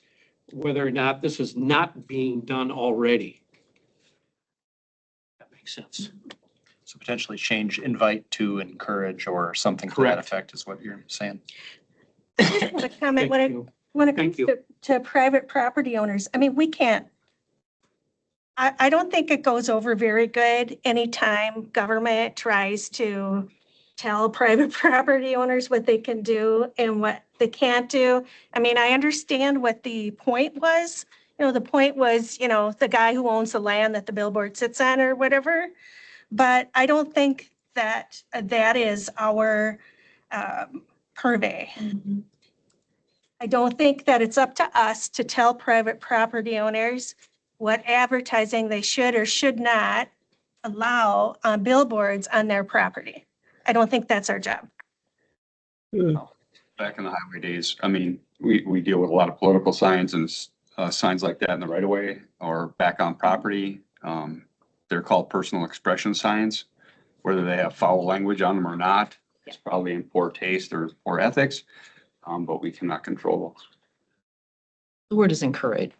whether or not this is not being done already. That makes sense. So potentially change invite to encourage or something to that Correct. effect is what you're saying. A comment when it comes to private property owners. I mean, we can't. I don't think it goes over very good anytime government tries to tell private property owners what they can do and what they can't do. I mean, I understand what the point was. You know, the point was, you know, the guy who owns the land that the billboard sits on or whatever. But I don't think that that is our purvey. I don't think that it's up to us to tell private property owners what advertising they should or should not allow on billboards on their property. I don't think that's our job. Back in the highway days, I mean, we deal with a lot of political signs and signs like that in the right of way or back on property. They're called personal expression signs, whether they have foul language on them or not. It's probably in poor taste or poor ethics, but we cannot control those. The word is encourage.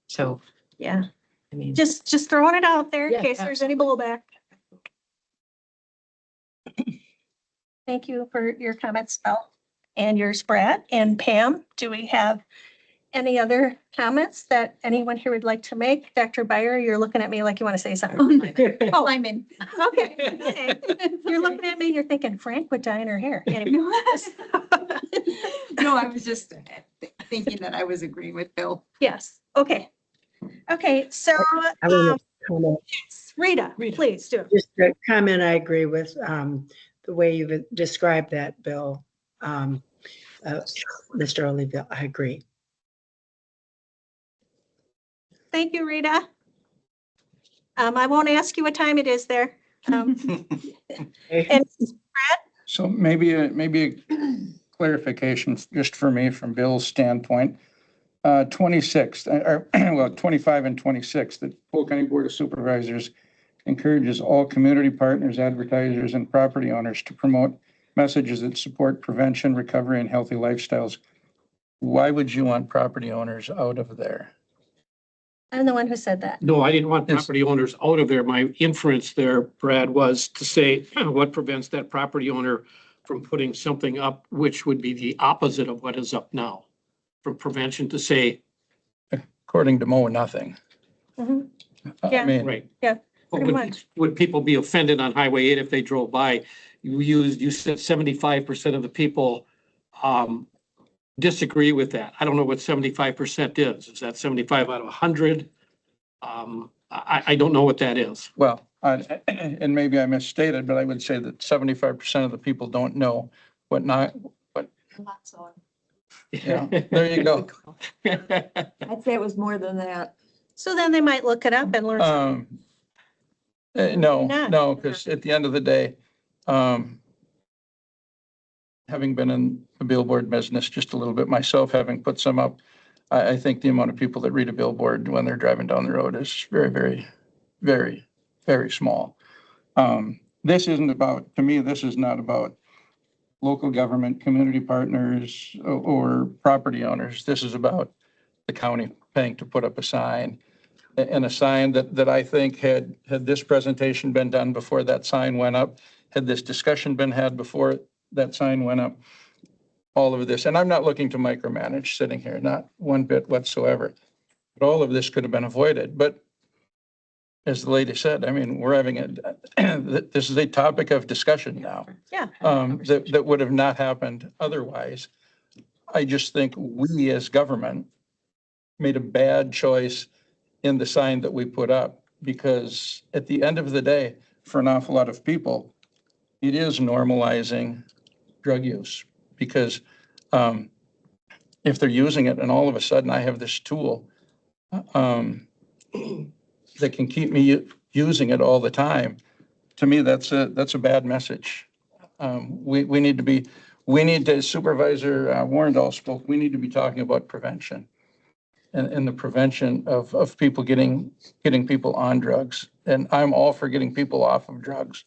So, Yeah, I mean, just throwing it out there in Yeah, case there's any blowback. Thank you for your comments, Belle, and yours, Brad, and Pam. Do we have any other comments that anyone here would like to make? Dr. Byer, you're looking at me like you want to say something. Oh, I'm in. Okay. Okay. You're looking at me, you're thinking Frank would dye in her hair. Anyway. No, I was just thinking that I was agreeing with Bill. Yes, okay. Okay, so, I want to comment. yes, Rita, please do. Just a comment, I agree with the way you've described that, Bill. Mr. Oliva, I agree. Thank you, Rita. I won't ask you what time it is there. And So maybe a clarification just for me from Bill's standpoint. 26, or well, 25 and 26, the Polk County Board of Supervisors encourages all community partners, advertisers, and property owners to promote messages that support prevention, recovery, and healthy lifestyles. Why would you want property owners out of there? I'm the one who said that. No, I didn't want property owners out of there. My inference there, Brad, was to say what prevents that property owner from putting something up, which would be the opposite of what is up now. From prevention to say. According to Mo, nothing. Mhm. I Yeah. mean, Right. Yeah, Well, pretty much. would people be offended on Highway 8 if they drove by? You said 75% of the people disagree with that. I don't know what 75% is. Is that 75 out of 100? I don't know what that is. well, and maybe I misstated, but I would say that 75% of the people don't know what not, yeah, there you go. I'd say it was more than that. So then they might look it up and learn something. No, because at the end of the day, having been in the billboard business just a little bit myself, having put some up, I think the amount of people that read a billboard when they're driving down the road is very, very, very, very small. This isn't about, to me, this is not about local government, community partners, or property owners. This is about the county paying to put up a sign. And a sign that I think had this presentation been done before that sign went up, had this discussion been had before that sign went up, all of this, and I'm not looking to micromanage sitting here, not one bit whatsoever. But all of this could have been avoided. But as the lady said, I mean, we're having this is a topic of discussion now. Yeah. That would have not happened otherwise. I just think we as government made a bad choice in the sign that we put up, because at the end of the day, for an awful lot of people, it is normalizing drug use, because if they're using it and all of a sudden I have this tool that can keep me using it all the time, to me, that's a bad message. We need to, Supervisor Warrendall spoke, we need to be talking about prevention and the prevention of people getting people on drugs. And I'm all for getting people off of drugs.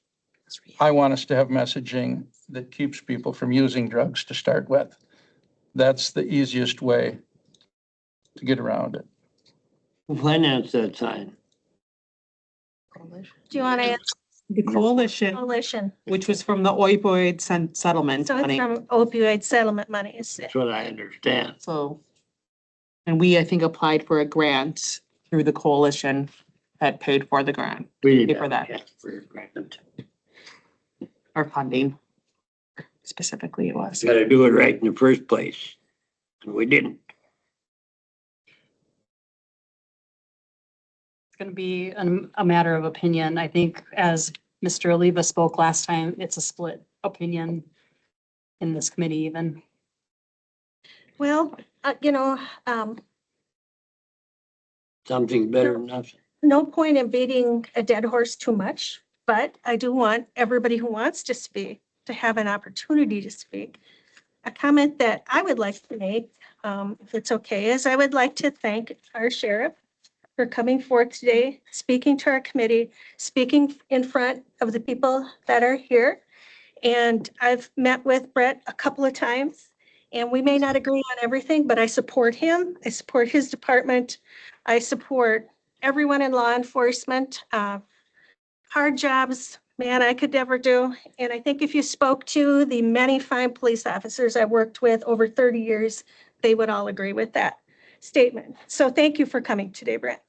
I want us to have messaging that keeps people from using drugs to start with. That's the easiest way to get around it. Who financed that sign? Do you want to ask The coalition, coalition? which was from the opioid settlement So it's money. from opioid settlement monies. That's what I understand. So, and we, I think, applied for a grant through the coalition that paid for the grant, We pay for that, for your grant. or funding. Specifically, it was. Got to do it right in the first place, and we didn't. It's going to be a matter of opinion. I think as Mr. Oliva spoke last time, it's a split opinion in this committee even. Well, Something better than nothing. no point in beating a dead horse too much, but I do want everybody who wants to speak to have an opportunity to speak. A comment that I would like to make, if it's okay, is I would like to thank our sheriff for coming forth today, speaking to our committee, speaking in front of the people that are here. And I've met with Brett a couple of times, and we may not agree on everything, but I support him. I support his department. I support everyone in law enforcement. Hard jobs, man, I could never do. And I think if you spoke to the many fine police officers I worked with over 30 years, they would all agree with that statement. So thank you for coming today, Brett.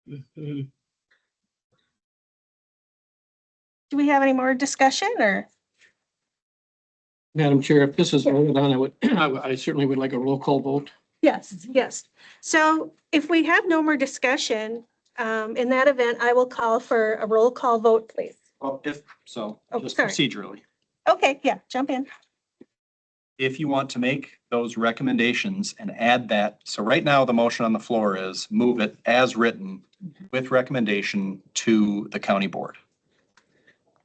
Mhm. Do we have any more discussion or? Madam Chair, if this is voted on, I certainly would like a roll call vote. Yes, yes. So if we have no more discussion, in that event, I will call for a roll call vote, please. Well, if so, Oh, just sorry. procedurally, Okay, yeah, jump in. if you want to make those recommendations and add that, so right now the motion on the floor is move it as written with recommendation to the county board.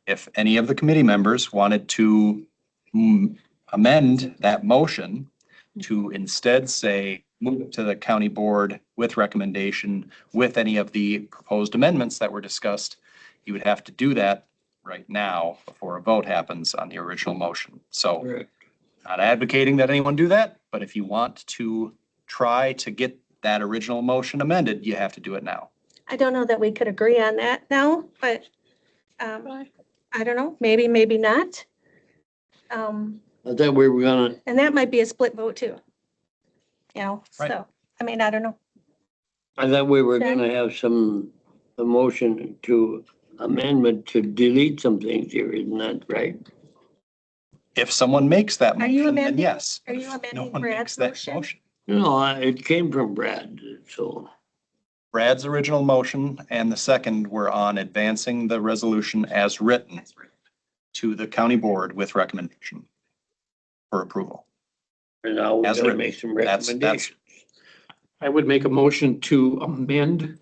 If any of the committee members wanted to amend that motion to instead say, move it to the county board with recommendation with any of the proposed amendments that were discussed, you would have to do that right now before a vote happens on the original motion. So Correct. not advocating that anyone do that, but if you want to try to get that original motion amended, you have to do it now. I don't know that we could agree on that now, but I don't know, maybe, maybe not. I thought we were gonna, And that might be a split vote too. You know, Right. so, I mean, I don't know. I thought we were Okay. gonna have a motion to amendment to delete some things here, isn't that right? If someone makes that Are you motion, then amending- yes. are you If no amending one makes Brad's that motion? No, it came from Brad, so. Brad's original motion and the second were on advancing the resolution as written to the county board with recommendation for approval. And now we're As gonna written. make some That's- recommendations. I would make a motion to amend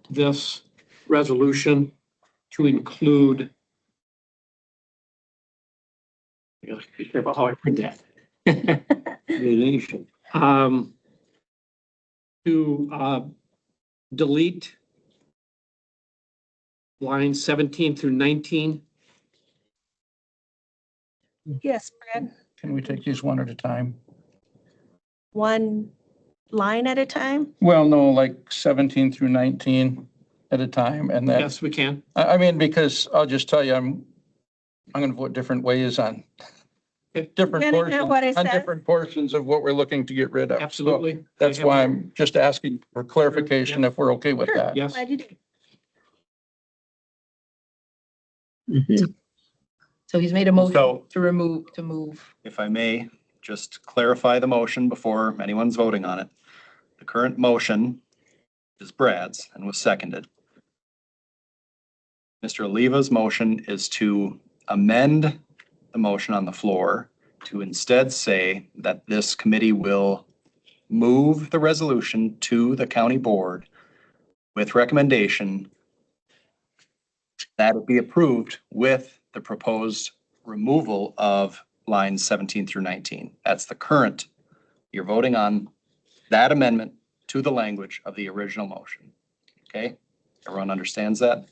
this resolution to include. Be careful how I put that. Deletion. To delete lines 17 through 19. Yes, Brad, Can we take these one at a time? one line at a time. Well, no, like 17 through 19 at a time, and then, Yes, we can. I mean, because I'll just tell you, I'm gonna vote different ways on different Depending on portions, what it on says. different portions of what we're looking to get rid of. So Absolutely. that's why I'm just asking for clarification if we're okay with Sure. that. Yes. Glad you did. So he's made a motion So- to move. If I may, just clarify the motion before anyone's voting on it. The current motion is Brad's and was seconded. Mr. Oliva's motion is to amend the motion on the floor to instead say that this committee will move the resolution to the county board with recommendation that it be approved with the proposed removal of lines 17 through 19. That's the current. You're voting on that amendment to the language of the original motion. Okay? Everyone understands that?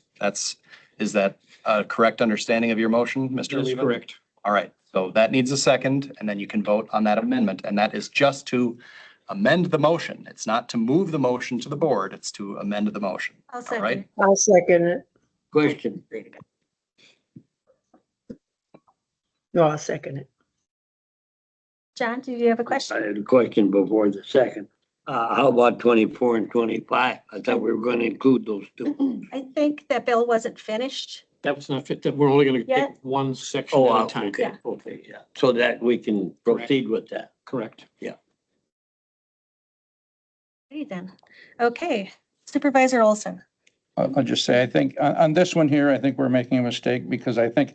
Is that a correct understanding of your motion, Mr. That's Leva? correct. All right, so that needs a second, and then you can vote on that amendment, and that is just to amend the motion. It's not to move the motion to the board, it's to amend the motion. I'll All right? I'll second it. Question. No, I'll second it. John, do you have a I question? had a question before the second. How about 24 and 25? I thought we were gonna include those two. I think that bill wasn't finished. That was not fit, that we're only gonna Yeah. take one section Oh, at a time. okay, okay, yeah. So that we can proceed with that. Correct. Okay, then. Okay, Supervisor Olson. I'll just say, I think on this one here, I think we're making a mistake because I think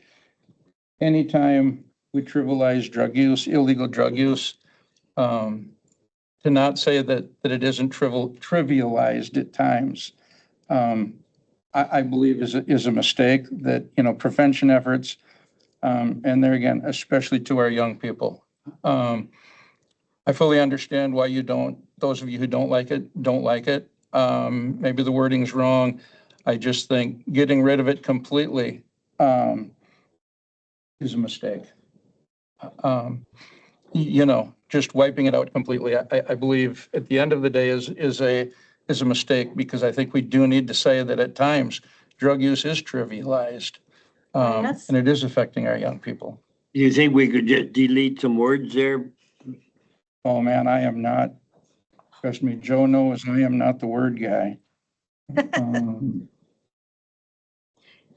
anytime we trivialize drug use, illegal drug use, to not say that it isn't trivialized at times, I believe is a mistake that, prevention efforts, and there again, especially to our young people. I fully understand why those of you who don't like it, don't like it. Maybe the wording's wrong. I just think getting rid of it completely, is a mistake. Just wiping it out completely, I believe at the end of the day is a mistake, because I think we do need to say that at times drug use is trivialized. Yes. And it is affecting our young people. Do you think we could just delete some words there? Oh, man, I am not, trust me, Joe knows I am not the word guy.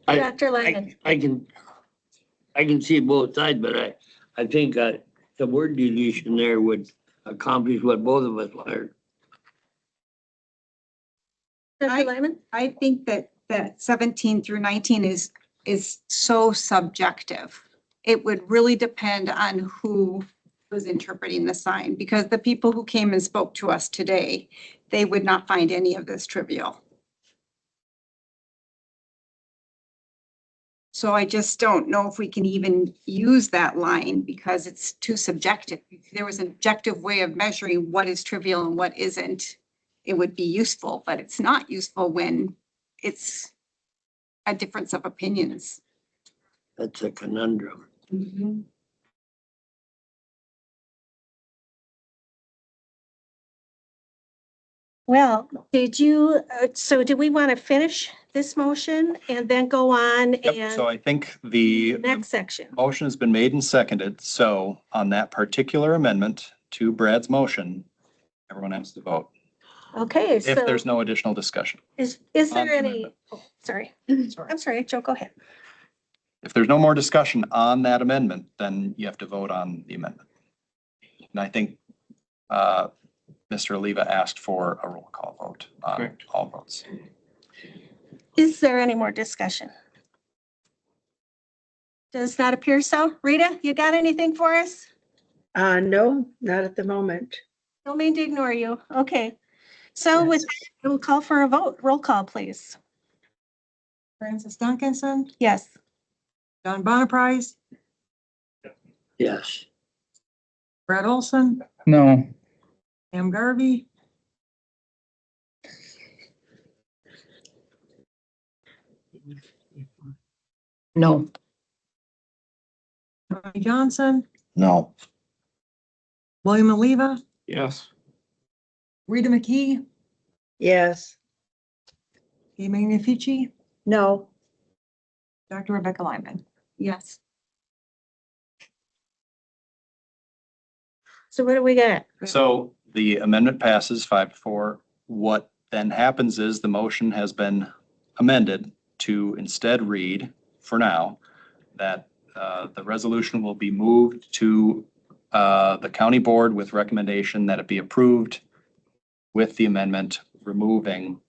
Dr. Lyman. I can see both sides, but I think the word deletion there would accomplish what both of us wanted. Dr. Lyman? I think that 17 through 19 is so subjective. It would really depend on who was interpreting the sign, because the people who came and spoke to us today, they would not find any of this trivial. So I just don't know if we can even use that line because it's too subjective. If there was an objective way of measuring what is trivial and what isn't, it would be useful, but it's not useful when it's a difference of opinions. That's a conundrum. Mhm. Well, so do we want to finish this motion and then go on Yep, so and I think the next section? motion has been made and seconded, so on that particular amendment to Brad's motion, everyone has to vote. Okay, If so there's no additional discussion. is on there the any, amendment. oh, sorry. I'm sorry, Joe, go ahead. If there's no more discussion on that amendment, then you have to vote on the amendment. And I think Mr. Oliva asked for a roll call vote on Correct. all votes. Is there any more discussion? Does not appear so. Rita, you got anything for us? No, not at the moment. Don't mean to ignore you. Okay. So with that, we'll call for a vote. Roll call, please. Francis Duncanson, Yes. John Bonaprise, Yes. Brad Olson, No, Pam Garvey, No. Ronnie Johnson, No. William Oliva, Yes. Rita McKee, Yes. Kay Magnifici, No. Dr. Rebecca Lyman. Yes. So what do we got? So the amendment passes 5-4. What then happens is the motion has been amended to instead read, for now, that the resolution will be moved to the county board with recommendation that it be approved with the amendment removing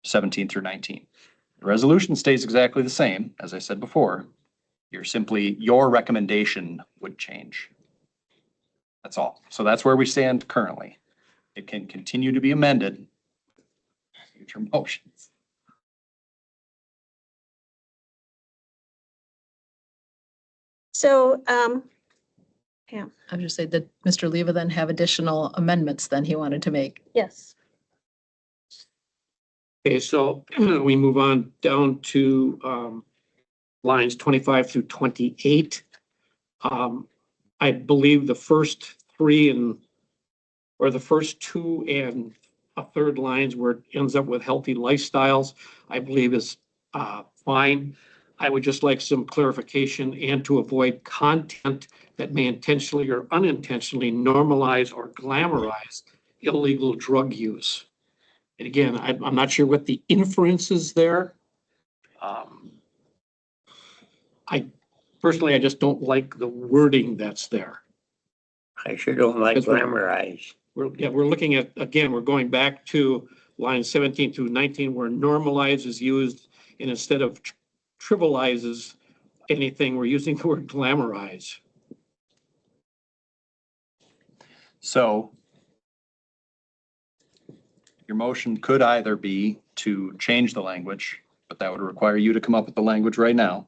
17 through 19. The resolution stays exactly the same, as I said before. Your recommendation would change. That's all. So that's where we stand currently. It can continue to be amended. Future motions. So, Pam, I would just say that Mr. Leva then have additional amendments then he wanted to make. yes. Okay, so we move on down to lines 25 through 28. I believe the first the first two and a third lines where it ends up with healthy lifestyles, I believe is fine. I would just like some clarification and to avoid content that may intentionally or unintentionally normalize or glamorize illegal drug use. And again, I'm not sure what the inference is there. I personally, I just don't like the wording that's there. I sure don't like glamorize. We're looking at, again, we're going back to line 17 through 19 where normalize is used and instead of trivializes anything, we're using the word glamorize. So your motion could either be to change the language, but that would require you to come up with the language right now.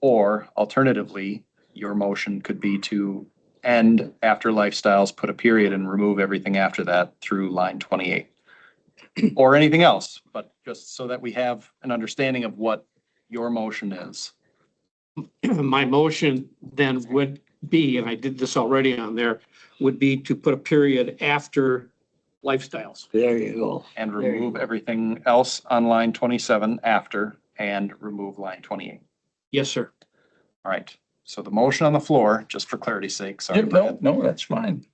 Or alternatively, your motion could be to end after lifestyles, put a period and remove everything after that through line 28. Or anything else, but just so that we have an understanding of what your motion is. My motion then would be, and I did this already on there, would be to put a period after lifestyles. There you go. And remove everything else on line 27 after and remove line 28. Yes, sir. All right. So the motion on the floor, just for clarity's sake, sorry, No, that's fine.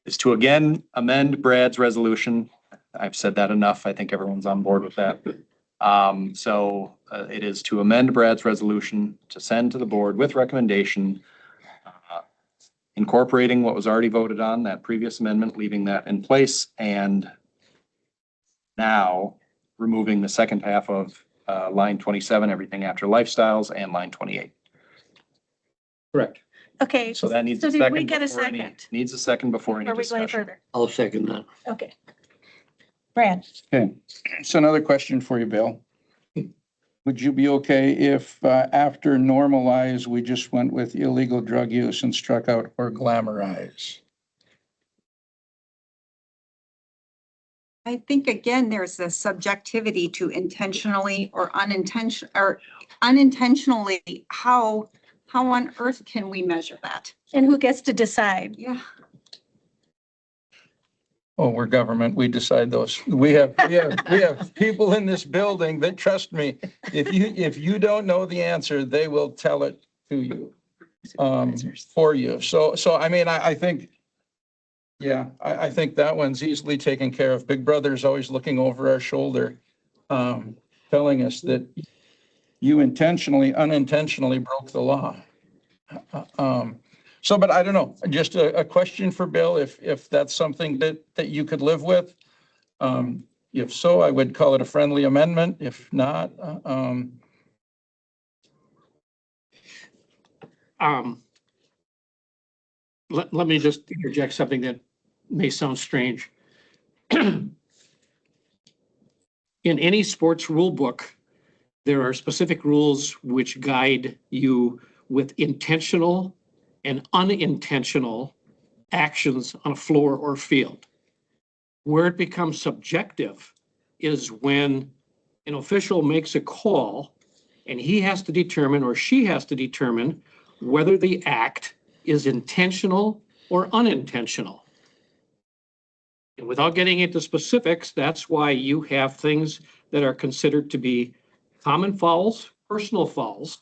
is to again amend Brad's resolution. I've said that enough. I think everyone's on board with that. It is to amend Brad's resolution to send to the board with recommendation, incorporating what was already voted on, that previous amendment, leaving that in place, and now removing the second half of line 27, everything after lifestyles, and line 28. Correct. Okay. So that needs So a did second. we get a before any- second? Needs a second before any Are we going discussion. further? I'll second that. Okay. Brad, Okay, so another question for you, Bill. Would you be okay if after normalize, we just went with illegal drug use and struck out or glamorize? I think again, there's a subjectivity to intentionally or unintentionally, how on earth can we measure that? and who gets to decide? Yeah. Oh, we're government, we decide those. We have people in this building that, trust me, if you don't know the answer, they will tell it to you, for you. So I mean, I think, yeah, I think that one's easily taken care of. Big Brother's always looking over our shoulder, telling us that you intentionally, unintentionally broke the law. But I don't know, just a question for Bill, if that's something that you could live with. If so, I would call it a friendly amendment. If not, Let me just interject something that may sound strange. In any sports rule book, there are specific rules which guide you with intentional and unintentional actions on a floor or field. Where it becomes subjective is when an official makes a call and he has to determine or she has to determine whether the act is intentional or unintentional. And without getting into specifics, that's why you have things that are considered to be common fouls, personal fouls,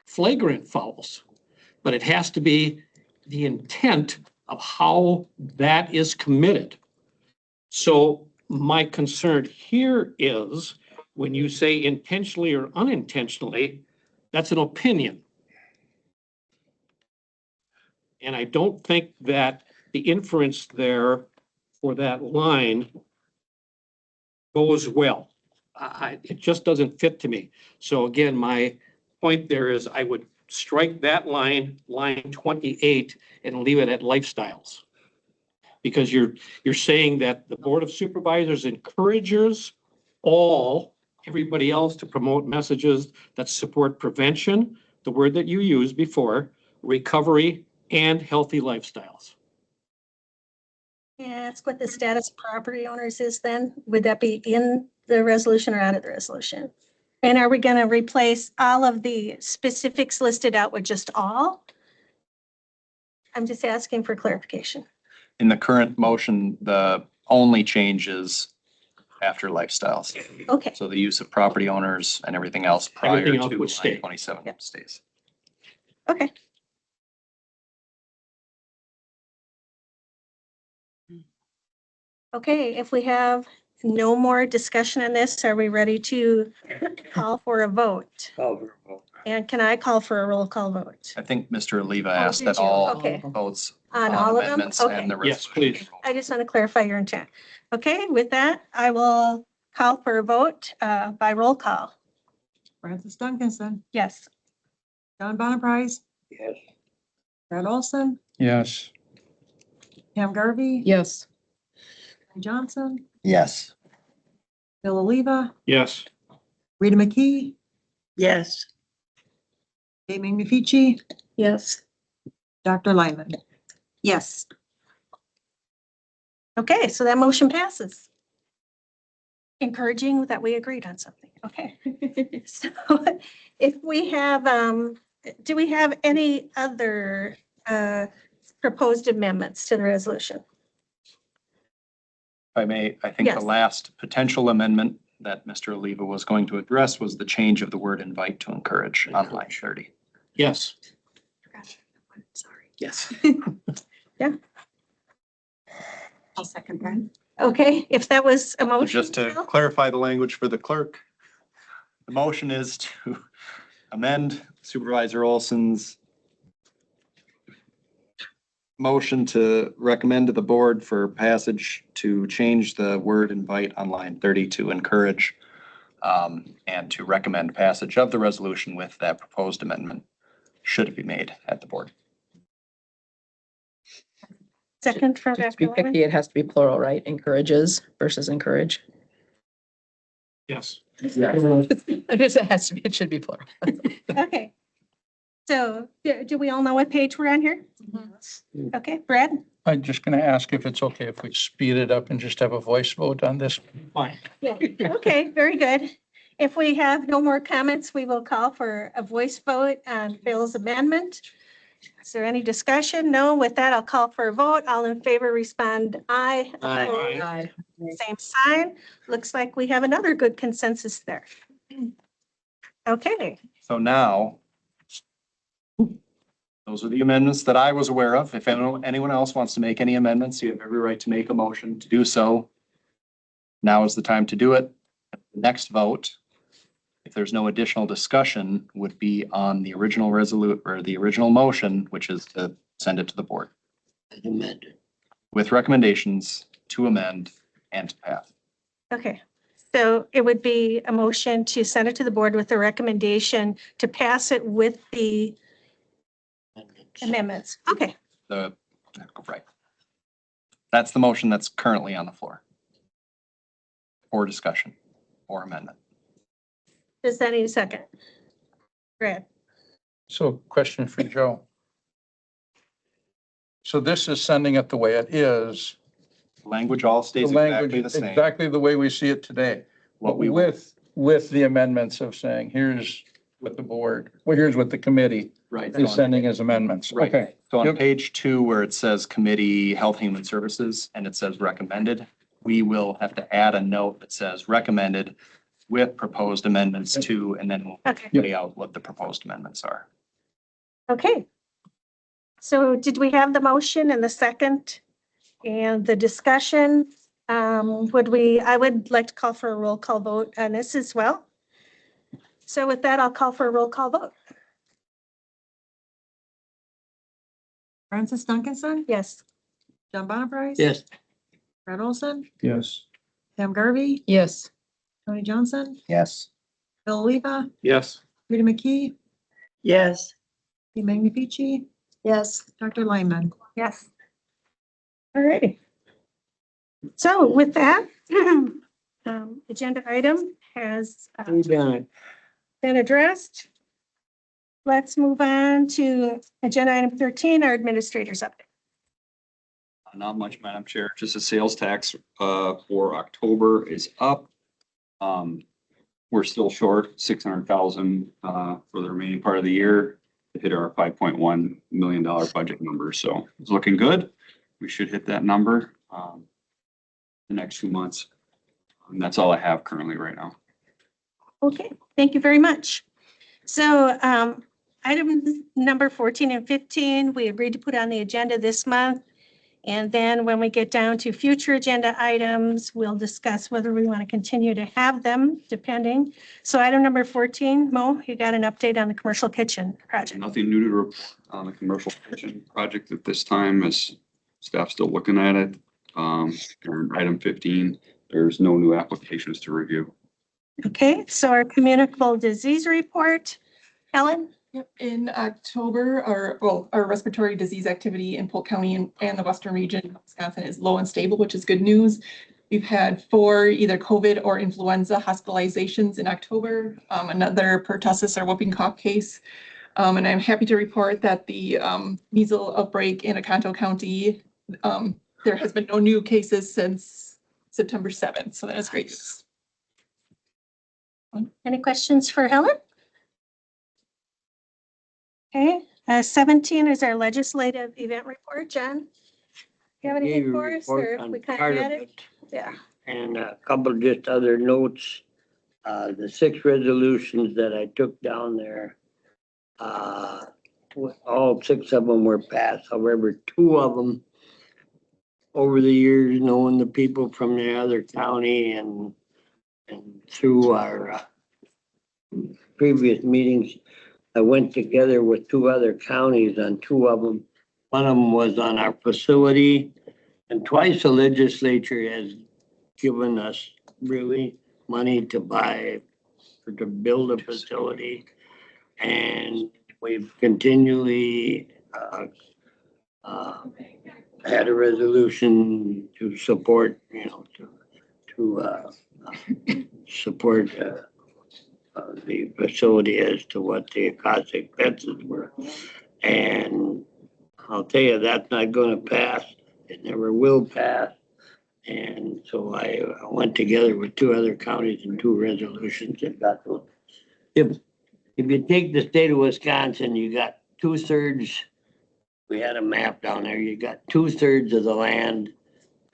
flagrant fouls. But it has to be the intent of how that is committed. So my concern here is when you say intentionally or unintentionally, that's an opinion. And I don't think that the inference there for that line goes well. It just doesn't fit to me. So again, my point there is I would strike that line 28, and leave it at lifestyles. Because you're saying that the Board of Supervisors encourages everybody else to promote messages that support prevention, the word that you used before, recovery, and healthy lifestyles. Yeah, that's what the status of property owners is then. Would that be in the resolution or out of the resolution? And are we going to replace all of the specifics listed out with just all? I'm just asking for clarification. In the current motion, the only change is after lifestyles. Okay, So the use of property owners and everything else prior Everything else to would stay. line 27 stays. okay. Okay, if we have no more discussion on this, are we ready to call for a vote? And can I call for a roll call vote? I think Mr. Oliva Oh, asked did that you? all Okay. votes On on all of them? amendments Okay. and the Yes, resolution. please. I just want to clarify your intent. Okay, with that, I will call for a vote by roll call. Francis Duncanson, Yes. John Bonaprise, Yes. Brad Olson, Yes. Pam Garvey, Yes. Johnson, Yes. Bill Oliva, Yes. Rita McKee, Yes. Kate Magnifici, Yes. Dr. Lyman. Yes. Okay, so that motion passes. Encouraging that we agreed on something. Okay. So if we have, do we have any other proposed amendments to the resolution? If I may, I think the Yes. last potential amendment that Mr. Oliva was going to address was the change of the word invite to encourage on line 30. Yes. Sorry. Yes. Yeah. I'll second that. Okay, if that was a So motion. just to clarify the language for the clerk, the motion is to amend Supervisor Olson's motion to recommend to the board for passage to change the word invite on line 30 to encourage, and to recommend passage of the resolution with that proposed amendment, should it be made at the board. Second from Just to be Dr. Lyman. picky, it has to be plural, right? Encourages versus encourage. Yes. It just has to be, it should be plural. Okay. So do we all know what page we're on here? Okay, Brad? I'm just gonna ask if it's okay if we speed it up and just have a voice vote on this. Fine. Yeah, okay, very good. If we have no more comments, we will call for a voice vote on Bill's amendment. Is there any discussion? No, with that, I'll call for a vote. All in favor, respond aye. Aye. Opposed, Aye. same sign. Looks like we have another good consensus there. Okay, So now, those are the amendments that I was aware of. If anyone else wants to make any amendments, you have every right to make a motion to do so. Now is the time to do it. The next vote, if there's no additional discussion, would be on the original the original motion, which is to send it to the board Amended. with recommendations to amend and to pass. okay. So it would be a motion to send it to the board with a recommendation to pass it with the amendments. Okay, Right. That's the motion that's currently on the floor. For discussion or amendment. does that need a second? Brad? So question for Joe. So this is sending it the way it is. Language all The stays language, exactly the same. exactly the way we see it today. What we With the amendments of saying, here's what the board, well, here's what the committee Right. is sending as amendments. Right. Okay. So on Yep. page 2, where it says committee, health, human services, and it says recommended, we will have to add a note that says recommended with proposed amendments to, and then we'll Okay. lay out what the proposed amendments are. Okay. So did we have the motion and the second and the discussion? I would like to call for a roll call vote on this as well. So with that, I'll call for a roll call vote. Francis Duncanson, Yes. John Bonaprise. Yes. Brad Olson, Yes. Pam Garvey, Yes. Tony Johnson, Yes. Bill Oliva, Yes. Rita McKee, Yes. Magnifici, Yes. Dr. Lyman. Yes. All righty. So with that, agenda item has Who done it? been addressed. Let's move on to agenda item 13, our administrator's update. Not much, Madam Chair, just a sales tax for October is up. We're still short 600,000 for the remaining part of the year to hit our $5.1 million budget number. So it's looking good. We should hit that number the next 2 months. And that's all I have currently right now. Okay, thank you very much. So items number 14 and 15, we agreed to put on the agenda this month. And then when we get down to future agenda items, we'll discuss whether we want to continue to have them, depending. So item number 14, Mo, you got an update on the commercial kitchen project. Nothing new to report on the commercial kitchen project at this time, as staff still looking at it. And item 15, there's no new applications to review. Okay, so our communicable disease report, Helen? Yep, in October, our respiratory disease activity in Polk County and the Western region of Wisconsin is low and stable, which is good news. We've had 4 either COVID or influenza hospitalizations in October, another pertussis or whooping cough case. And I'm happy to report that the measles outbreak in Oconto County, there has been no new cases since September 7th. So that is great news. Any questions for Helen? Okay, 17 is our legislative event report. John? Do you have anything Gave a for us report or on we kind part of of had it? it. Yeah. And a couple just other notes. The 6 resolutions that I took down there, all 6 of them were passed. However, 2 of them, over the years, knowing the people from the other county and through our previous meetings, I went together with 2 other counties on 2 of them. One of them was on our facility, and twice the legislature has given us really money to buy or to build a facility. And we've continually had a resolution to support, to support the facility as to what the cost expenses were. And I'll tell you, that's not going to pass. It never will pass. And so I went together with 2 other counties and 2 resolutions and got those. If you take the state of Wisconsin, you got 2/3. We had a map down there. You got 2/3 of the land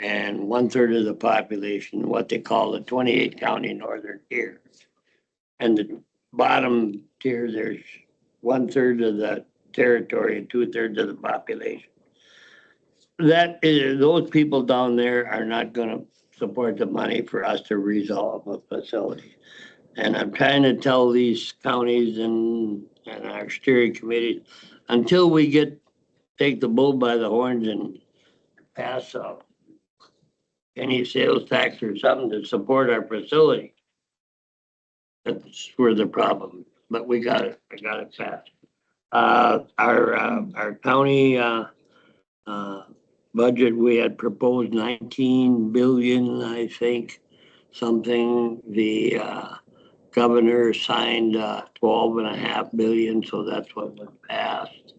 and 1/3 of the population, what they call the 28 county northern tier. And the bottom tier, there's 1/3 of the territory and 2/3 of the population. That is, those people down there are not gonna support the money for us to resolve a facility. And I'm trying to tell these counties and our steering committee, until we take the bull by the horns and pass any sales tax or something to support our facility, that's where the problem, but I got it passed. Our county, budget, we had proposed 19 billion, I think, something. The governor signed 12.5 billion, so that's what was passed.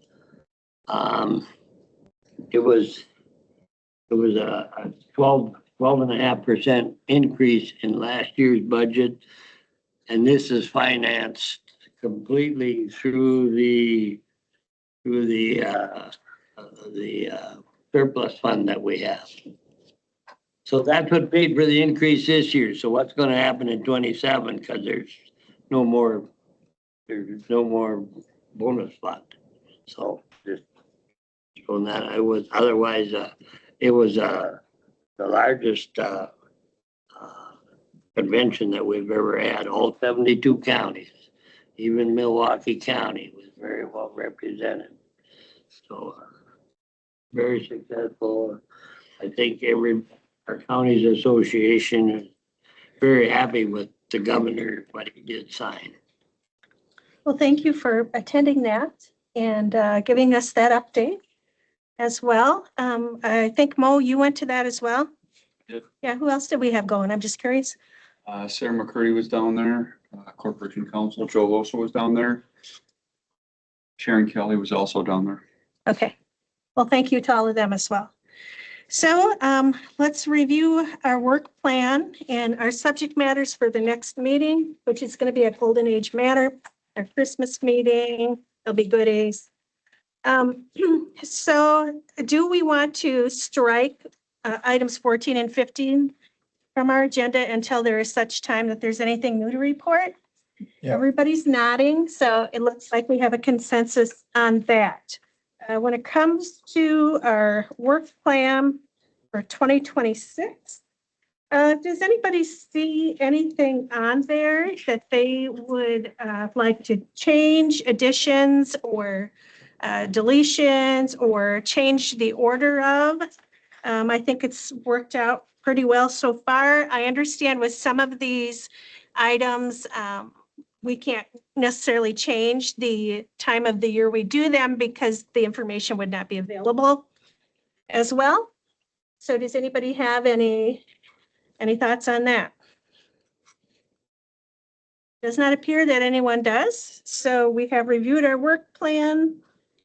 It was a 12.5% increase in last year's budget, and this is financed completely through the surplus fund that we have. So that's what paid for the increase this year. So what's going to happen in 27? Because there's no more bonus fund. So just on that, it was otherwise it was the largest convention that we've ever had. All 72 counties, even Milwaukee County was very well represented. So very successful. I think our county's association is very happy with the governor, what he did sign. Well, thank you for attending that. and giving us that update as well. I think Mo, you went to that as well? Did. Yeah, who else did we have going? I'm just curious. Sarah McCurdy was down there, Corporation Counsel, Joe Loso was down there. Sharon Kelly was also down there. Okay. Well, thank you to all of them as well. So let's review our work plan and our subject matters for the next meeting, which is going to be a Golden Age Matter, our Christmas meeting. There'll be goodies. So do we want to strike items 14 and 15 from our agenda until there is such time that there's anything new to report? Yeah. Everybody's nodding, so it looks like we have a consensus on that. When it comes to our work plan for 2026, does anybody see anything on there that they would like to change, additions, or deletions, or change the order of? I think it's worked out pretty well so far. I understand with some of these items, we can't necessarily change the time of the year we do them because the information would not be available as well. So does anybody have any thoughts on that? Does not appear that anyone does. So we have reviewed our work plan,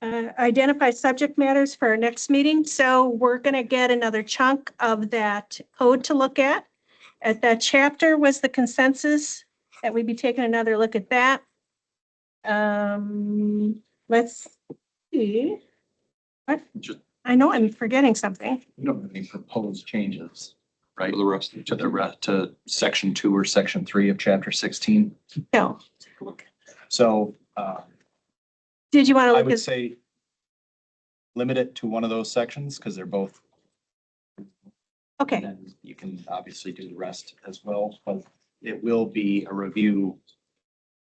identified subject matters for our next meeting. So we're going to get another chunk of that code to look at. At that chapter was the consensus that we'd be taking another look at that. Let's see. What? I know I'm forgetting something. We don't have any proposed changes, right? To section 2 or section 3 of chapter 16. No. So Did you want to I look would at? say limit it to one of those sections because they're both. Okay. And then you can obviously do the rest as well, but it will be a review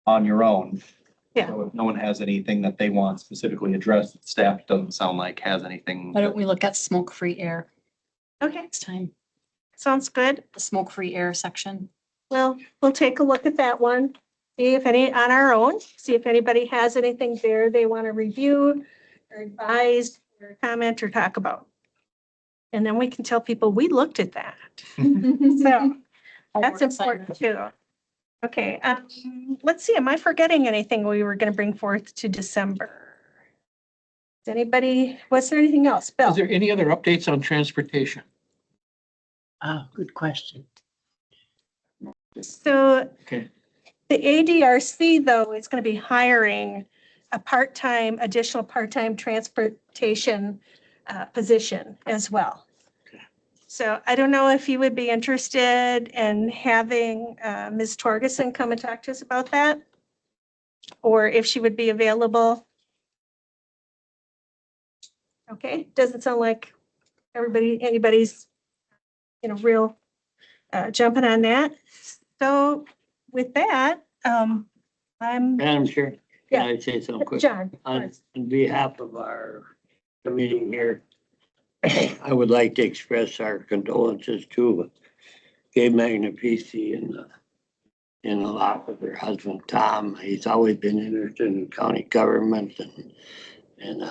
on your own. Yeah. So if no one has anything that they want specifically addressed, staff doesn't sound like has anything. Why don't we look at smoke-free air Okay, next time? sounds good. The smoke-free air section. Well, we'll take a look at that one. See if any on our own, see if anybody has anything there they want to review or advise or comment or talk about. And then we can tell people we looked at that. So that's important too. Okay, let's see, am I forgetting anything we were going to bring forth to December? Does anybody, was there anything else? Bill? Is there any other updates on transportation? Oh, good question. So Okay. the ADRC, though, is going to be hiring a part-time, additional part-time transportation position as well. So I don't know if you would be interested in having Ms. Torgerson come and talk to us about that, or if she would be available. Okay, doesn't sound like anybody's, real jumping on that. So with that, I'm. Madam Chair, Yeah. can I say something quick? John. On behalf of our committee here, I would like to express our condolences to Gabe Magnifici and a lot of her husband, Tom. He's always been interested in county government and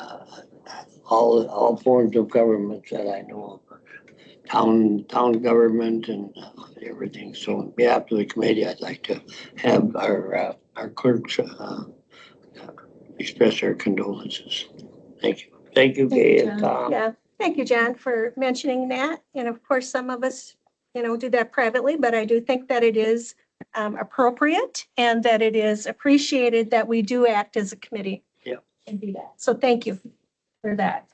all forms of government that I know of. Town government and everything. So on behalf of the committee, I'd like to have our clerks express our condolences. Thank you. Thank you, Gay and Tom. Yeah, thank you, John, for mentioning that. And of course, some of us, do that privately, but I do think that it is appropriate and that it is appreciated that we do act as a committee. Yeah. And do that. So thank you for that.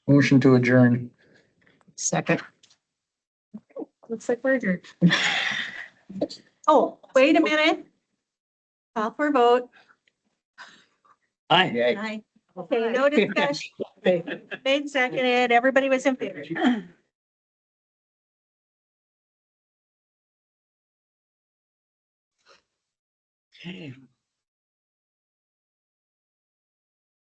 Motion to adjourn. Second. Looks like we're adjourned. Oh, wait a minute. Call for a vote. Aye. Aye. Okay, no discussion. Made, seconded, everybody was in favor. Okay.